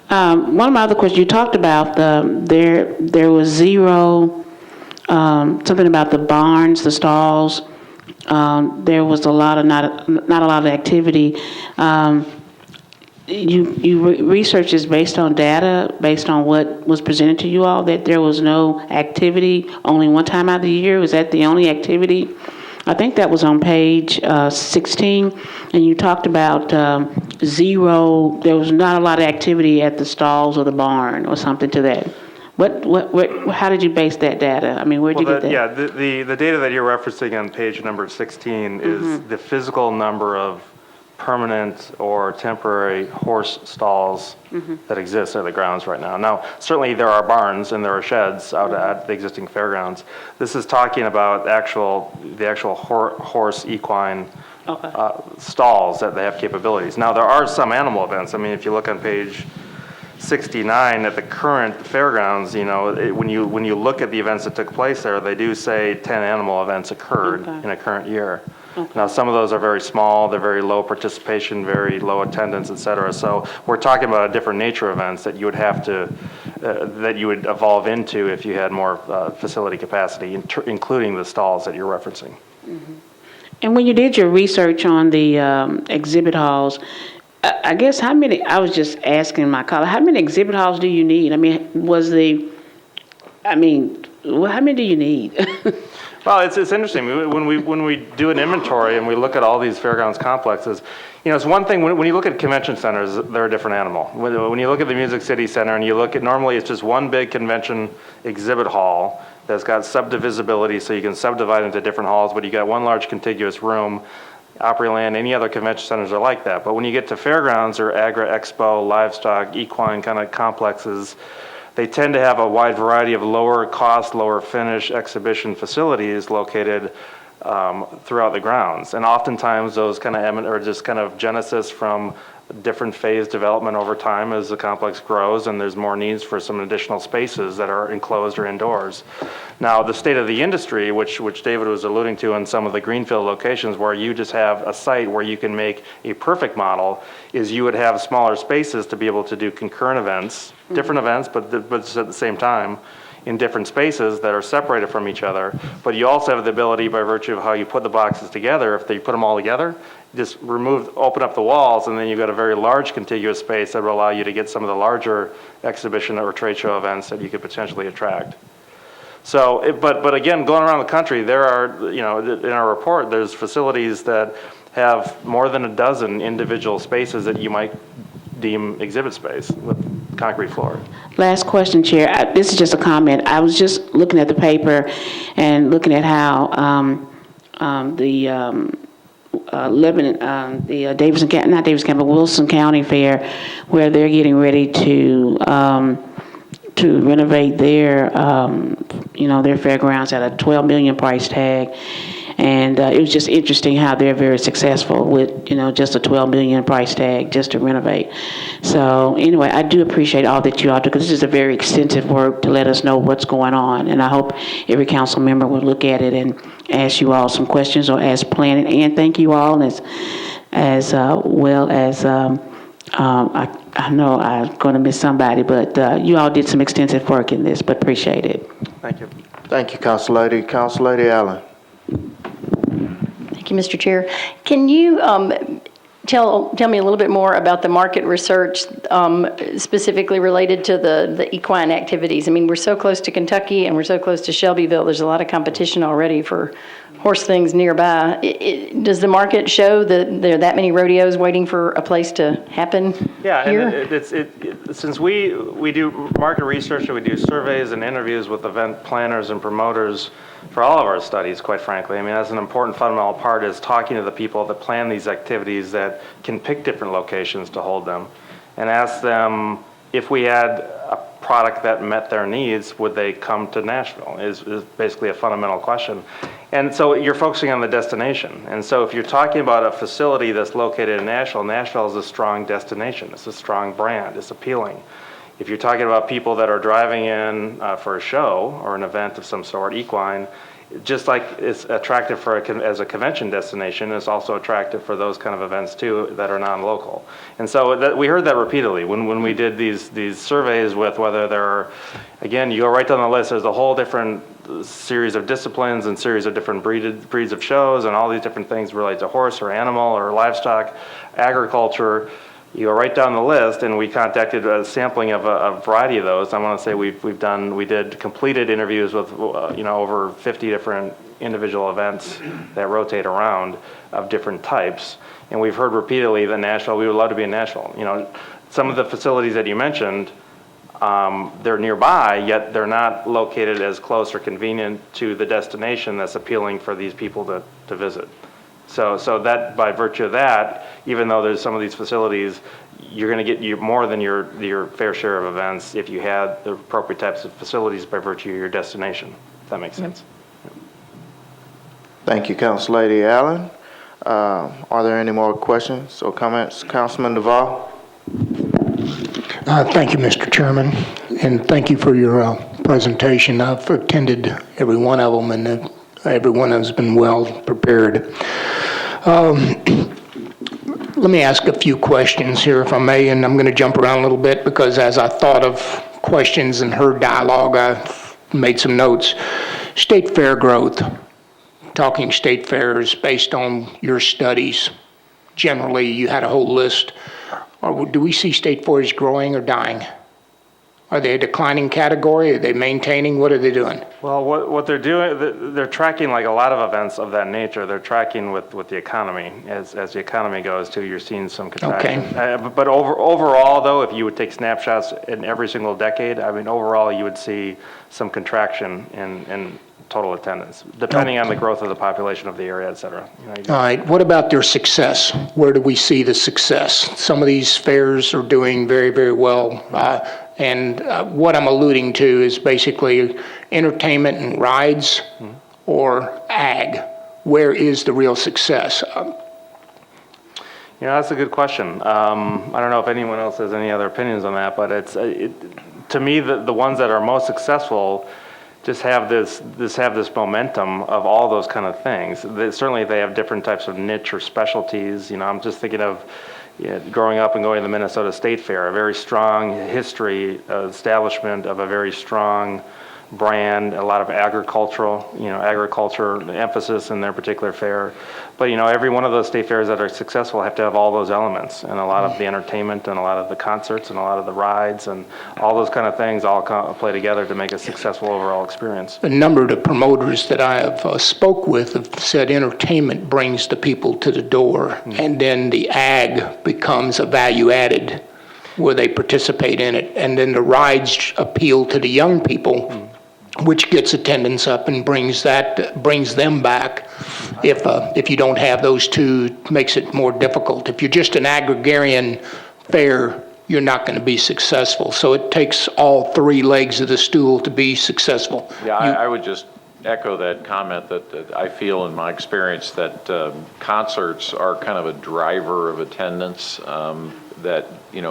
One of my other questions, you talked about there was zero, something about the barns, the stalls. There was not a lot of activity. Research is based on data, based on what was presented to you all, that there was no activity only one time out of the year. Was that the only activity? I think that was on page 16, and you talked about zero. There was not a lot of activity at the stalls or the barn or something to that. How did you base that data? I mean, where did you get that? Yeah, the data that you're referencing on page number 16 is the physical number of permanent or temporary horse stalls that exist at the grounds right now. Now, certainly there are barns and there are sheds out at the existing fairgrounds. This is talking about the actual horse equine stalls that they have capabilities. Now, there are some animal events. I mean, if you look on page 69 at the current fairgrounds, when you look at the events that took place there, they do say 10 animal events occurred in a current year. Now, some of those are very small, they're very low participation, very low attendance, et cetera. So we're talking about a different nature events that you would have to, that you would evolve into if you had more facility capacity, including the stalls that you're referencing. And when you did your research on the exhibit halls, I guess I was just asking my colleague, how many exhibit halls do you need? I mean, how many do you need? Well, it's interesting. When we do an inventory and we look at all these fairgrounds complexes, it's one thing when you look at convention centers, they're a different animal. When you look at the Music City Center and you look at, normally it's just one big convention exhibit hall that's got subdivisibility, so you can subdivide into different halls, but you got one large contiguous room. Opryland, any other convention centers are like that. But when you get to fairgrounds or Agra Expo, livestock, equine kind of complexes, they tend to have a wide variety of lower cost, lower finish exhibition facilities located throughout the grounds. And oftentimes those kind of are just kind of genesis from different phase development over time as the complex grows and there's more needs for some additional spaces that are enclosed or indoors. Now, the state of the industry, which David was alluding to in some of the greenfield locations where you just have a site where you can make a perfect model, is you would have smaller spaces to be able to do concurrent events, different events, but at the same time, in different spaces that are separated from each other. But you also have the ability, by virtue of how you put the boxes together, if they put them all together, just open up the walls, and then you've got a very large contiguous space that will allow you to get some of the larger exhibition or trade show events that you could potentially attract. So, but again, going around the country, there are, in our report, there's facilities that have more than a dozen individual spaces that you might deem exhibit space with concrete floor. Last question, Chair. This is just a comment. I was just looking at the paper and looking at how the Davidson County, not Davidson County, but Wilson County Fair, where they're getting ready to renovate their fairgrounds at a $12 million price tag. And it was just interesting how they're very successful with, just a $12 million price tag just to renovate. So anyway, I do appreciate all that you all do, because this is a very extensive work to let us know what's going on. And I hope every council member will look at it and ask you all some questions or ask planning. And thank you all as well as, I know I'm going to miss somebody, but you all did some extensive work in this, but appreciate it. Thank you. Thank you, Council Lady. Council Lady Allen. Thank you, Mr. Chair. Can you tell me a little bit more about the market research specifically related to the equine activities? I mean, we're so close to Kentucky and we're so close to Shelbyville. There's a lot of competition already for horse things nearby. Does the market show that there are that many rodeos waiting for a place to happen here? And since we do market research and we do surveys and interviews with event planners and promoters for all of our studies, quite frankly. I mean, that's an important fundamental part, is talking to the people that plan these activities that can pick different locations to hold them and ask them, if we had a product that met their needs, would they come to Nashville is basically a fundamental question. And so you're focusing on the destination. And so if you're talking about a facility that's located in Nashville, Nashville is a strong destination. It's a strong brand. It's appealing. If you're talking about people that are driving in for a show or an event of some sort, equine, just like it's attractive for as a convention destination, it's also attractive for those kind of events too that are non-local. And so we heard that repeatedly when we did these surveys with whether there are, again, you go right down the list, there's a whole different series of disciplines and series of different breeds of shows and all these different things related to horse or animal or livestock, agriculture. You go right down the list, and we contacted a sampling of a variety of those. I want to say we did completed interviews with over 50 different individual events that rotate around of different types, and we've heard repeatedly that Nashville, we would love to be in Nashville. Some of the facilities that you mentioned, they're nearby, yet they're not located as close or convenient to the destination that's appealing for these people to visit. So that, by virtue of that, even though there's some of these facilities, you're going to get more than your fair share of events if you had the appropriate types of facilities by virtue of your destination, if that makes sense. Thank you, Councilor Allen. Are there any more questions or comments? Councilman Duvall? Thank you, Mr. Chairman, and thank you for your presentation. I've attended every one of them, and every one has been well prepared. Let me ask a few questions here, if I may, and I'm going to jump around a little bit because as I thought of questions and heard dialogue, I made some notes. State fair growth, talking state fairs based on your studies. Generally, you had a whole list. Or do we see state fairs growing or dying? Are they a declining category? Are they maintaining? What are they doing? Well, what they're doing, they're tracking like a lot of events of that nature. They're tracking with the economy. As the economy goes too, you're seeing some contraction. Okay. But overall, though, if you would take snapshots in every single decade, I mean, overall, you would see some contraction in total attendance, depending on the growth of the population of the area, et cetera. All right. What about their success? Where do we see the success? Some of these fairs are doing very, very well. And what I'm alluding to is basically entertainment and rides or ag. Where is the real success? That's a good question. I don't know if anyone else has any other opinions on that, but to me, the ones that are most successful just have this momentum of all those kind of things. Certainly, they have different types of niche or specialties. I'm just thinking of growing up and going to the Minnesota State Fair, a very strong history establishment of a very strong brand, a lot of agriculture emphasis in their particular fair. But every one of those state fairs that are successful have to have all those elements, and a lot of the entertainment and a lot of the concerts and a lot of the rides and all those kind of things all play together to make a successful overall experience. A number of the promoters that I have spoke with have said entertainment brings the people to the door, and then the ag becomes a value added where they participate in it, and then the rides appeal to the young people, which gets attendance up and brings them back. If you don't have those two, it makes it more difficult. If you're just an agrarian fair, you're not going to be successful. So it takes all three legs of the stool to be successful. Yeah, I would just echo that comment that I feel in my experience that concerts are kind of a driver of attendance. That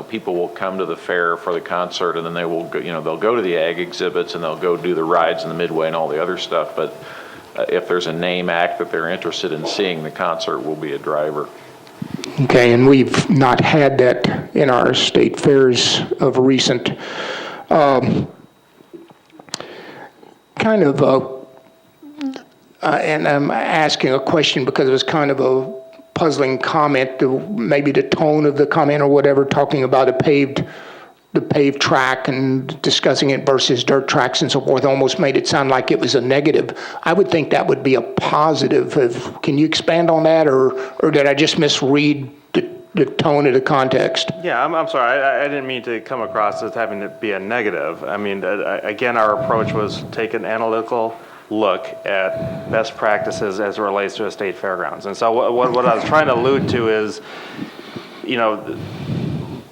people will come to the fair for the concert, and then they will go, they'll go to the ag exhibits and they'll go do the rides in the midway and all the other stuff. But if there's a name act that they're interested in seeing, the concert will be a driver. Okay, and we've not had that in our state fairs of recent. And I'm asking a question because it was kind of a puzzling comment, maybe the tone of the comment or whatever, talking about the paved track and discussing it versus dirt tracks and so forth, almost made it sound like it was a negative. I would think that would be a positive. Can you expand on that, or did I just misread the tone of the context? Yeah, I'm sorry. I didn't mean to come across as having to be a negative. I mean, again, our approach was take an analytical look at best practices as it relates to a state fairgrounds. And so what I was trying to allude to is,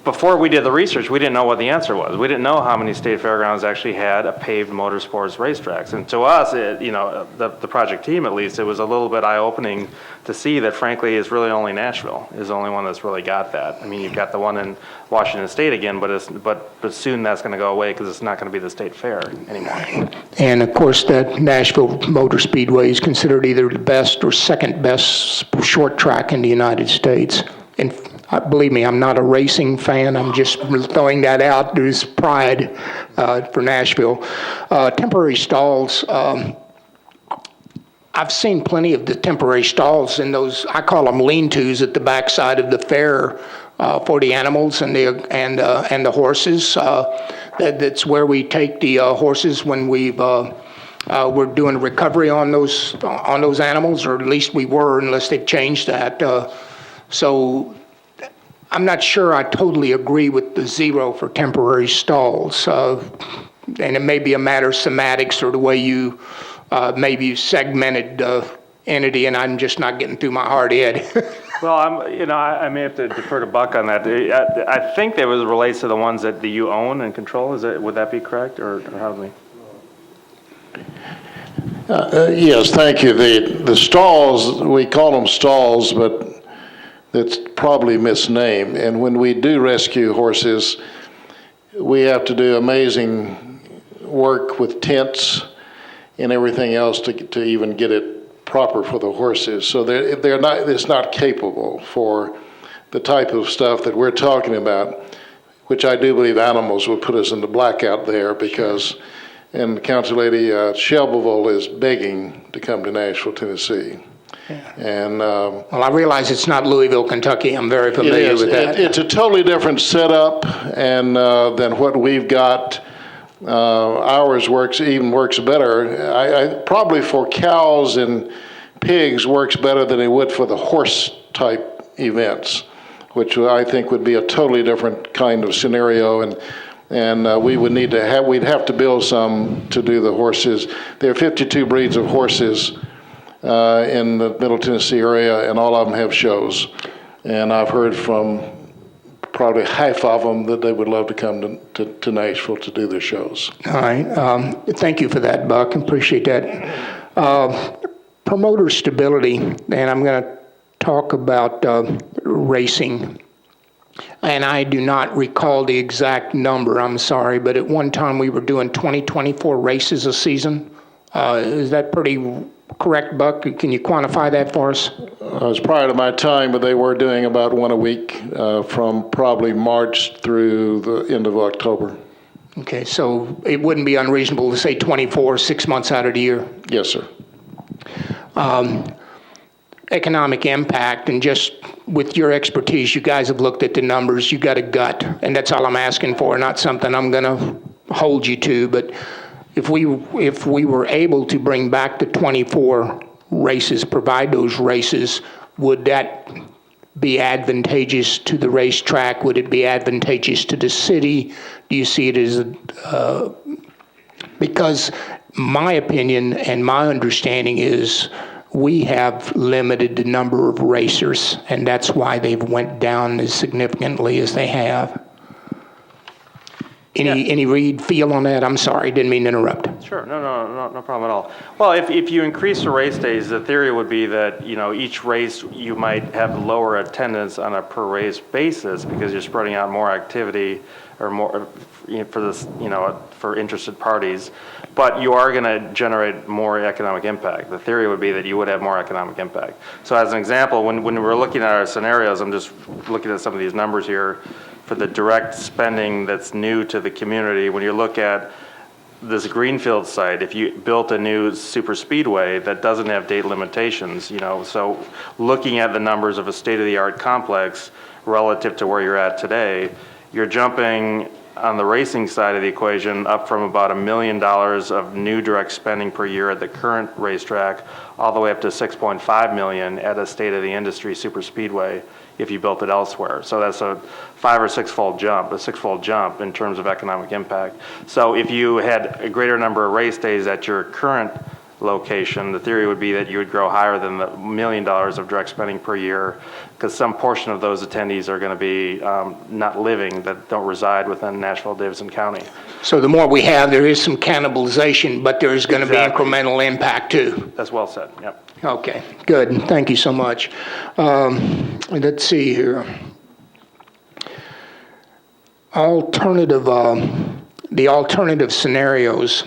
before we did the research, we didn't know what the answer was. We didn't know how many state fairgrounds actually had a paved motorsports racetracks. And to us, the project team at least, it was a little bit eye-opening to see that frankly it's really only Nashville is the only one that's really got that. I mean, you've got the one in Washington State again, but soon that's going to go away because it's not going to be the state fair anymore. And of course, that Nashville Motor Speedway is considered either the best or second best short track in the United States. And believe me, I'm not a racing fan. I'm just throwing that out. There's pride for Nashville. Temporary stalls. I've seen plenty of the temporary stalls in those, I call them lean-tos at the backside of the fair for the animals and the horses. That's where we take the horses when we're doing recovery on those animals, or at least we were, unless they've changed that. So I'm not sure I totally agree with the 0 for temporary stalls. And it may be a matter of semantics or the way you maybe you segmented the entity, and I'm just not getting through my hard head. Well, I may have to defer to Buck on that. I think that relates to the ones that you own and control. Would that be correct, or how do we? Yes, thank you. The stalls, we call them stalls, but it's probably misnamed. And when we do rescue horses, we have to do amazing work with tents and everything else to even get it proper for the horses. So it's not capable for the type of stuff that we're talking about, which I do believe animals will put us in the blackout there, because, and Council Lady Shelbyville is begging to come to Nashville, Tennessee. Yeah. And well, I realize it's not Louisville, Kentucky. I'm very familiar with that. It's a totally different setup and than what we've got. Ours works better. I probably for cows and pigs works better than it would for the horse type events, which I think would be a totally different kind of scenario. And we would need to we'd have to build some to do the horses. There are 52 breeds of horses in the Middle Tennessee area, and all of them have shows. And I've heard from probably half of them that they would love to come to Nashville to do their shows. All right. Thank you for that, Buck. Appreciate that. Promoter stability, and I'm going to talk about racing. And I do not recall the exact number, I'm sorry, but at one time we were doing 24 races a season. Is that pretty correct, Buck? Can you quantify that for us? It was prior to my time, but they were doing about one a week from probably March through the end of October. Okay, so it wouldn't be unreasonable to say 24, 6 months out of the year? Yes, sir. Economic impact, and just with your expertise, you guys have looked at the numbers, you got a gut, and that's all I'm asking for, not something I'm going to hold you to, but if we were able to bring back the 24 races, provide those races, would that be advantageous to the racetrack? Would it be advantageous to the city? Do you see it as because my opinion and my understanding is we have limited the number of racers, and that's why they've went down as significantly as they have. Any feel on that? I'm sorry, didn't mean to interrupt. Sure, no problem at all. Well, if you increase the race days, the theory would be that, each race you might have lower attendance on a per race basis because you're spreading out more activity or more for this, for interested parties, but you are going to generate more economic impact. The theory would be that you would have more economic impact. So as an example, when we're looking at our scenarios, I'm just looking at some of these numbers here for the direct spending that's new to the community. When you look at this greenfield site, if you built a new super speedway that doesn't have date limitations, so looking at the numbers of a state-of-the-art complex relative to where you're at today, you're jumping on the racing side of the equation up from about $1 million of new direct spending per year at the current racetrack all the way up to $6.5 million at a state-of-the-industry super speedway if you built it elsewhere. So that's a 5 or 6-fold jump, a 6-fold jump in terms of economic impact. So if you had a greater number of race days at your current location, the theory would be that you would grow higher than the $1 million of direct spending per year, because some portion of those attendees are going to be not living, that don't reside within Nashville, Davidson County. So the more we have, there is some cannibalization, but there is going to be incremental impact too. That's well said, yep. Okay, good. Thank you so much. Let's see here. The alternative scenarios,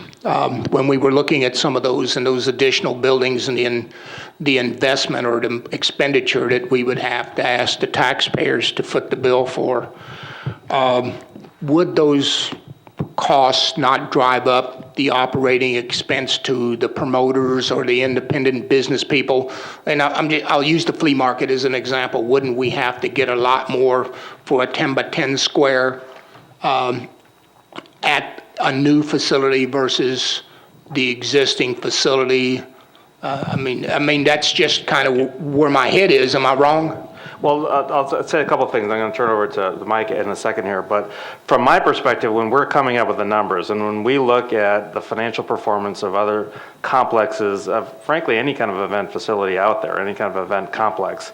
when we were looking at some of those and those additional buildings and the investment or the expenditure that we would have to ask the taxpayers to foot the bill for, would those costs not drive up the operating expense to the promoters or the independent business people? And I'll use the flea market as an example. Wouldn't we have to get a lot more for a 10 by 10 square at a new facility versus the existing facility? I mean, that's just kind of where my head is. Am I wrong? Well, I'll say a couple of things. I'm going to turn it over to Mike in a second here. But from my perspective, when we're coming up with the numbers and when we look at the financial performance of other complexes of, frankly, any kind of event facility out there, any kind of event complex,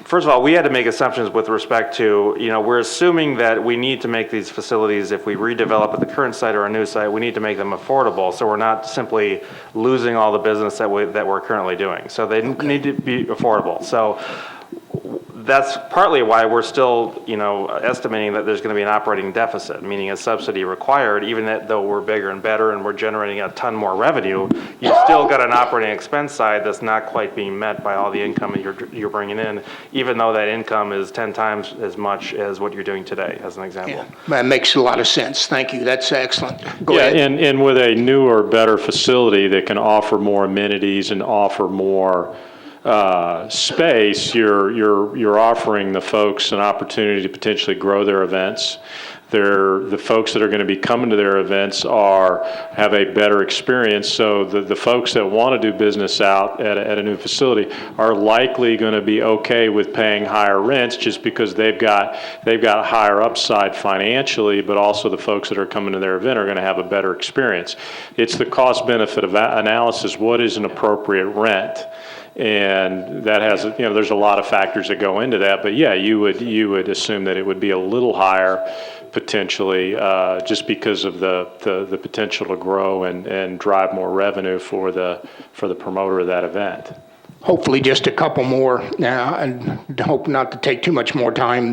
first of all, we had to make assumptions with respect to, we're assuming that we need to make these facilities, if we redevelop at the current site or a new site, we need to make them affordable. So we're not simply losing all the business that we're currently doing. So they need to be affordable. So that's partly why we're still, estimating that there's going to be an operating deficit, meaning a subsidy required, even though we're bigger and better and we're generating a ton more revenue, you've still got an operating expense side that's not quite being met by all the income that you're bringing in, even though that income is 10 times as much as what you're doing today, as an example. Yeah, that makes a lot of sense. Thank you. That's excellent. Go ahead. And with a newer, better facility that can offer more amenities and offer more space, you're offering the folks an opportunity to potentially grow their events. The folks that are going to be coming to their events have a better experience. So the folks that want to do business out at a new facility are likely going to be okay with paying higher rents just because they've got higher upside financially, but also the folks that are coming to their event are going to have a better experience. It's the cost benefit of analysis. What is an appropriate rent? And that has, there's a lot of factors that go into that, but yeah, you would assume that it would be a little higher potentially, just because of the potential to grow and drive more revenue for the promoter of that event. Hopefully just a couple more now, and hope not to take too much more time.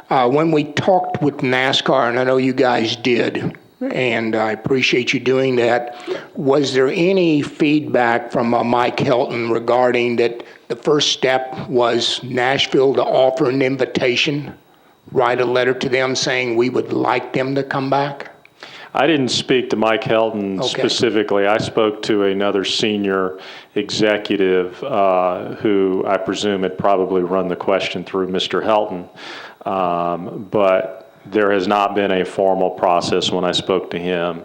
When we talked with NASCAR, and I know you guys did, and I appreciate you doing that, was there any feedback from Mike Helton regarding that the first step was Nashville to offer an invitation, write a letter to them saying we would like them to come back? I didn't speak to Mike Helton specifically. I spoke to another senior executive who I presume had probably run the question through Mr. Helton. But there has not been a formal process when I spoke to him,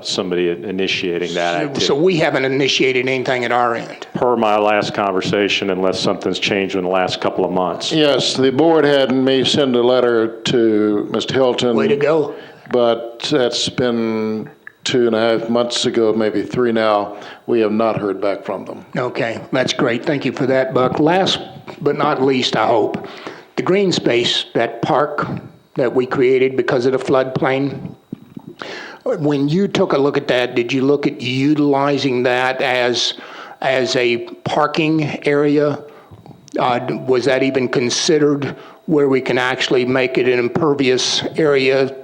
somebody initiating that activity. So we haven't initiated anything at our end? Per my last conversation, unless something's changed in the last couple of months. Yes, the board had me send a letter to Mr. Hilton. Way to go. But that's been 2.5 months ago, maybe 3 now. We have not heard back from them. Okay, that's great. Thank you for that, Buck. Last but not least, I hope, the green space, that park that we created because of the floodplain. When you took a look at that, did you look at utilizing that as a parking area? Was that even considered where we can actually make it an impervious area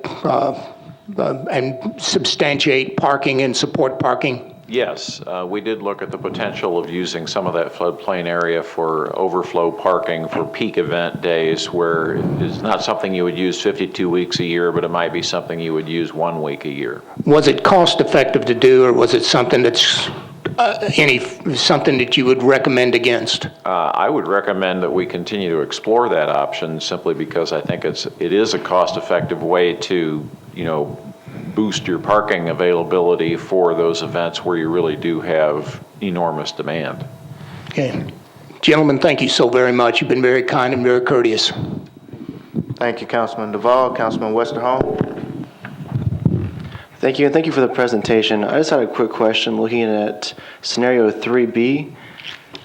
and substantiate parking and support parking? Yes, we did look at the potential of using some of that floodplain area for overflow parking for peak event days, where it's not something you would use 52 weeks a year, but it might be something you would use 1 week a year. Was it cost effective to do, or was it something that's something that you would recommend against? I would recommend that we continue to explore that option, simply because I think it is a cost effective way to, boost your parking availability for those events where you really do have enormous demand. Okay. Gentlemen, thank you so very much. You've been very kind and very courteous. Thank you, Councilman Duvall. Councilman Westerholm. Thank you, and thank you for the presentation. I just had a quick question looking at scenario 3B.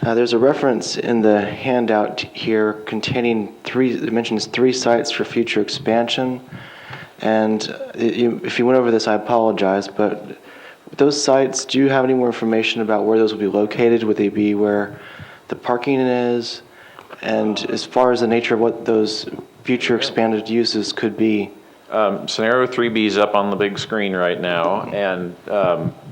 There's a reference in the handout here containing it mentions 3 sites for future expansion. And if you went over this, I apologize, but those sites, do you have any more information about where those will be located? Would they be where the parking is? And as far as the nature of what those future expanded uses could be? Scenario 3B is up on the big screen right now, and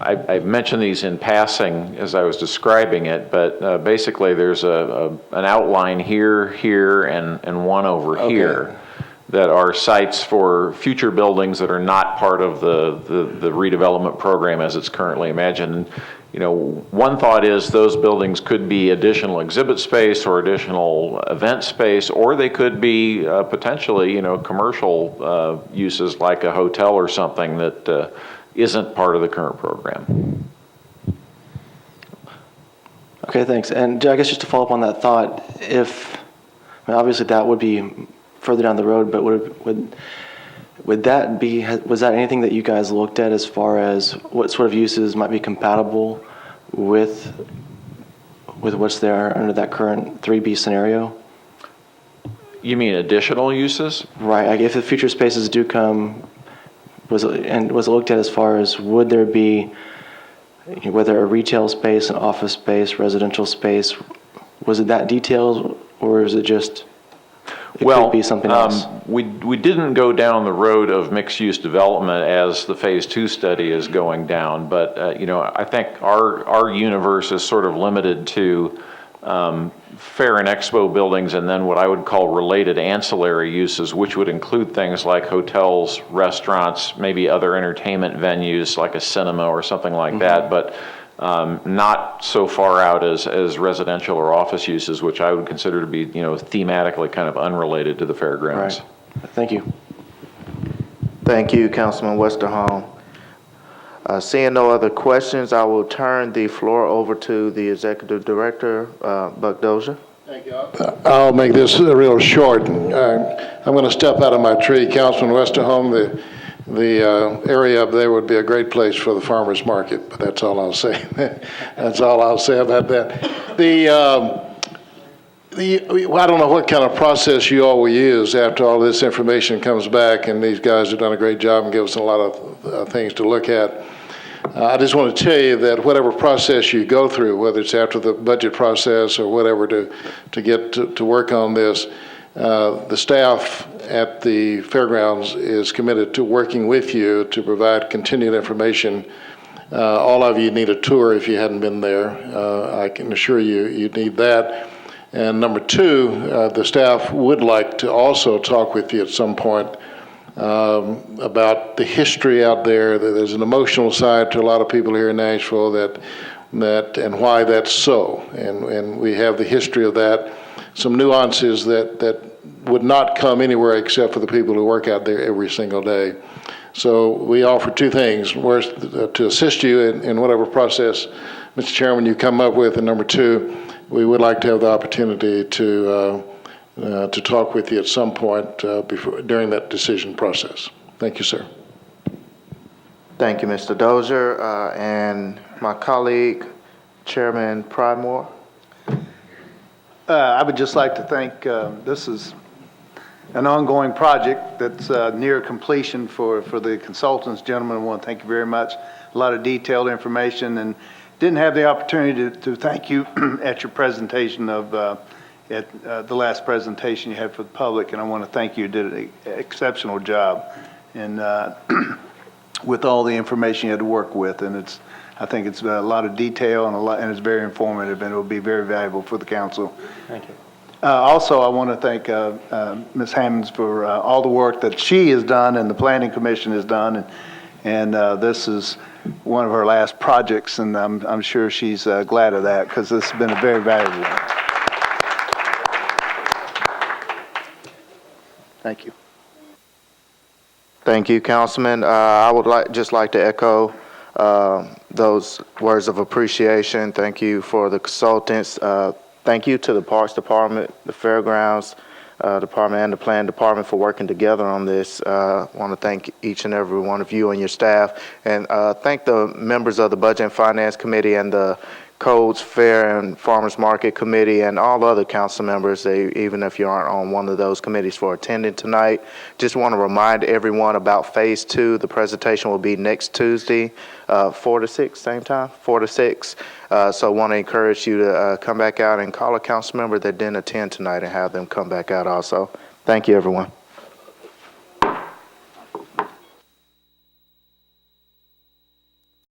I've mentioned these in passing as I was describing it, but basically there's an outline here, and one over here that are sites for future buildings that are not part of the redevelopment program as it's currently imagined. You know, one thought is those buildings could be additional exhibit space or additional event space, or they could be potentially, you know, commercial uses like a hotel or something that isn't part of the current program. Okay, thanks. And I guess just to follow up on that thought, obviously that would be further down the road, but would that be, was that anything that you guys looked at as far as what sort of uses might be compatible with what's there under that current 3B scenario? You mean additional uses? Right. Like if the future spaces do come, was it looked at as far as would there be, whether a retail space, an office space, residential space, was it that detailed, or is it just? Could be something else. We didn't go down the road of mixed-use development as the Phase 2 study is going down, but you know, I think our universe is sort of limited to fair and expo buildings, and then what I would call related ancillary uses, which would include things like hotels, restaurants, maybe other entertainment venues like a cinema or something like that, but not so far out as residential or office uses, which I would consider to be, you know, thematically kind of unrelated to the fairgrounds. Right. Thank you. Thank you, Councilman Westerholm. Seeing no other questions, I will turn the floor over to the Executive Director, Buck Dozier. Thank you. I'll make this real short. I'm going to step out of my tree. Councilman Westerholm, the area up there would be a great place for the farmers market, but that's all I'll say. That's all I'll say about that. I don't know what kind of process you all will use after all this information comes back, and these guys have done a great job and give us a lot of things to look at. I just want to tell you that whatever process you go through, whether it's after the budget process or whatever to get to work on this, the staff at the fairgrounds is committed to working with you to provide continued information. All of you need a tour if you hadn't been there. I can assure you, you need that. And number 2, the staff would like to also talk with you at some point about the history out there. There's an emotional side to a lot of people here in Nashville that and why that's so. And we have the history of that. Some nuances that would not come anywhere except for the people who work out there every single day. So we offer 2 things. First, to assist you in whatever process, Mr. Chairman, you come up with, and number 2, we would like to have the opportunity to talk with you at some point during that decision process. Thank you, sir. Thank you, Mr. Dozier. And my colleague, Chairman Pridemore. I would just like to thank, this is an ongoing project that's near completion for the consultants. Gentlemen, I want to thank you very much. A lot of detailed information, and didn't have the opportunity to thank you at your presentation of, the last presentation you had for the public, and I want to thank you. You did an exceptional job and with all the information you had to work with, and I think it's a lot of detail and it's very informative, and it will be very valuable for the council. Thank you. Also, I want to thank Ms. Hammonds for all the work that she has done and the Planning Commission has done, and this is one of her last projects, and I'm sure she's glad of that, because this has been a very valuable one. Thank you. Thank you, Councilman. I would just like to echo those words of appreciation. Thank you for the consultants. Thank you to the Parks Department, the Fairgrounds, Department and the Plan Department for working together on this. I want to thank each and every one of you and your staff, and thank the members of the Budget and Finance Committee and the Codes, Fair, and Farmers Market Committee, and all other council members, even if you aren't on one of those committees, for attending tonight. Just want to remind everyone about Phase 2. The presentation will be next Tuesday, 4 to 6, same time, 4 to 6. So I want to encourage you to come back out and call a council member that didn't attend tonight and have them come back out also. Thank you, everyone.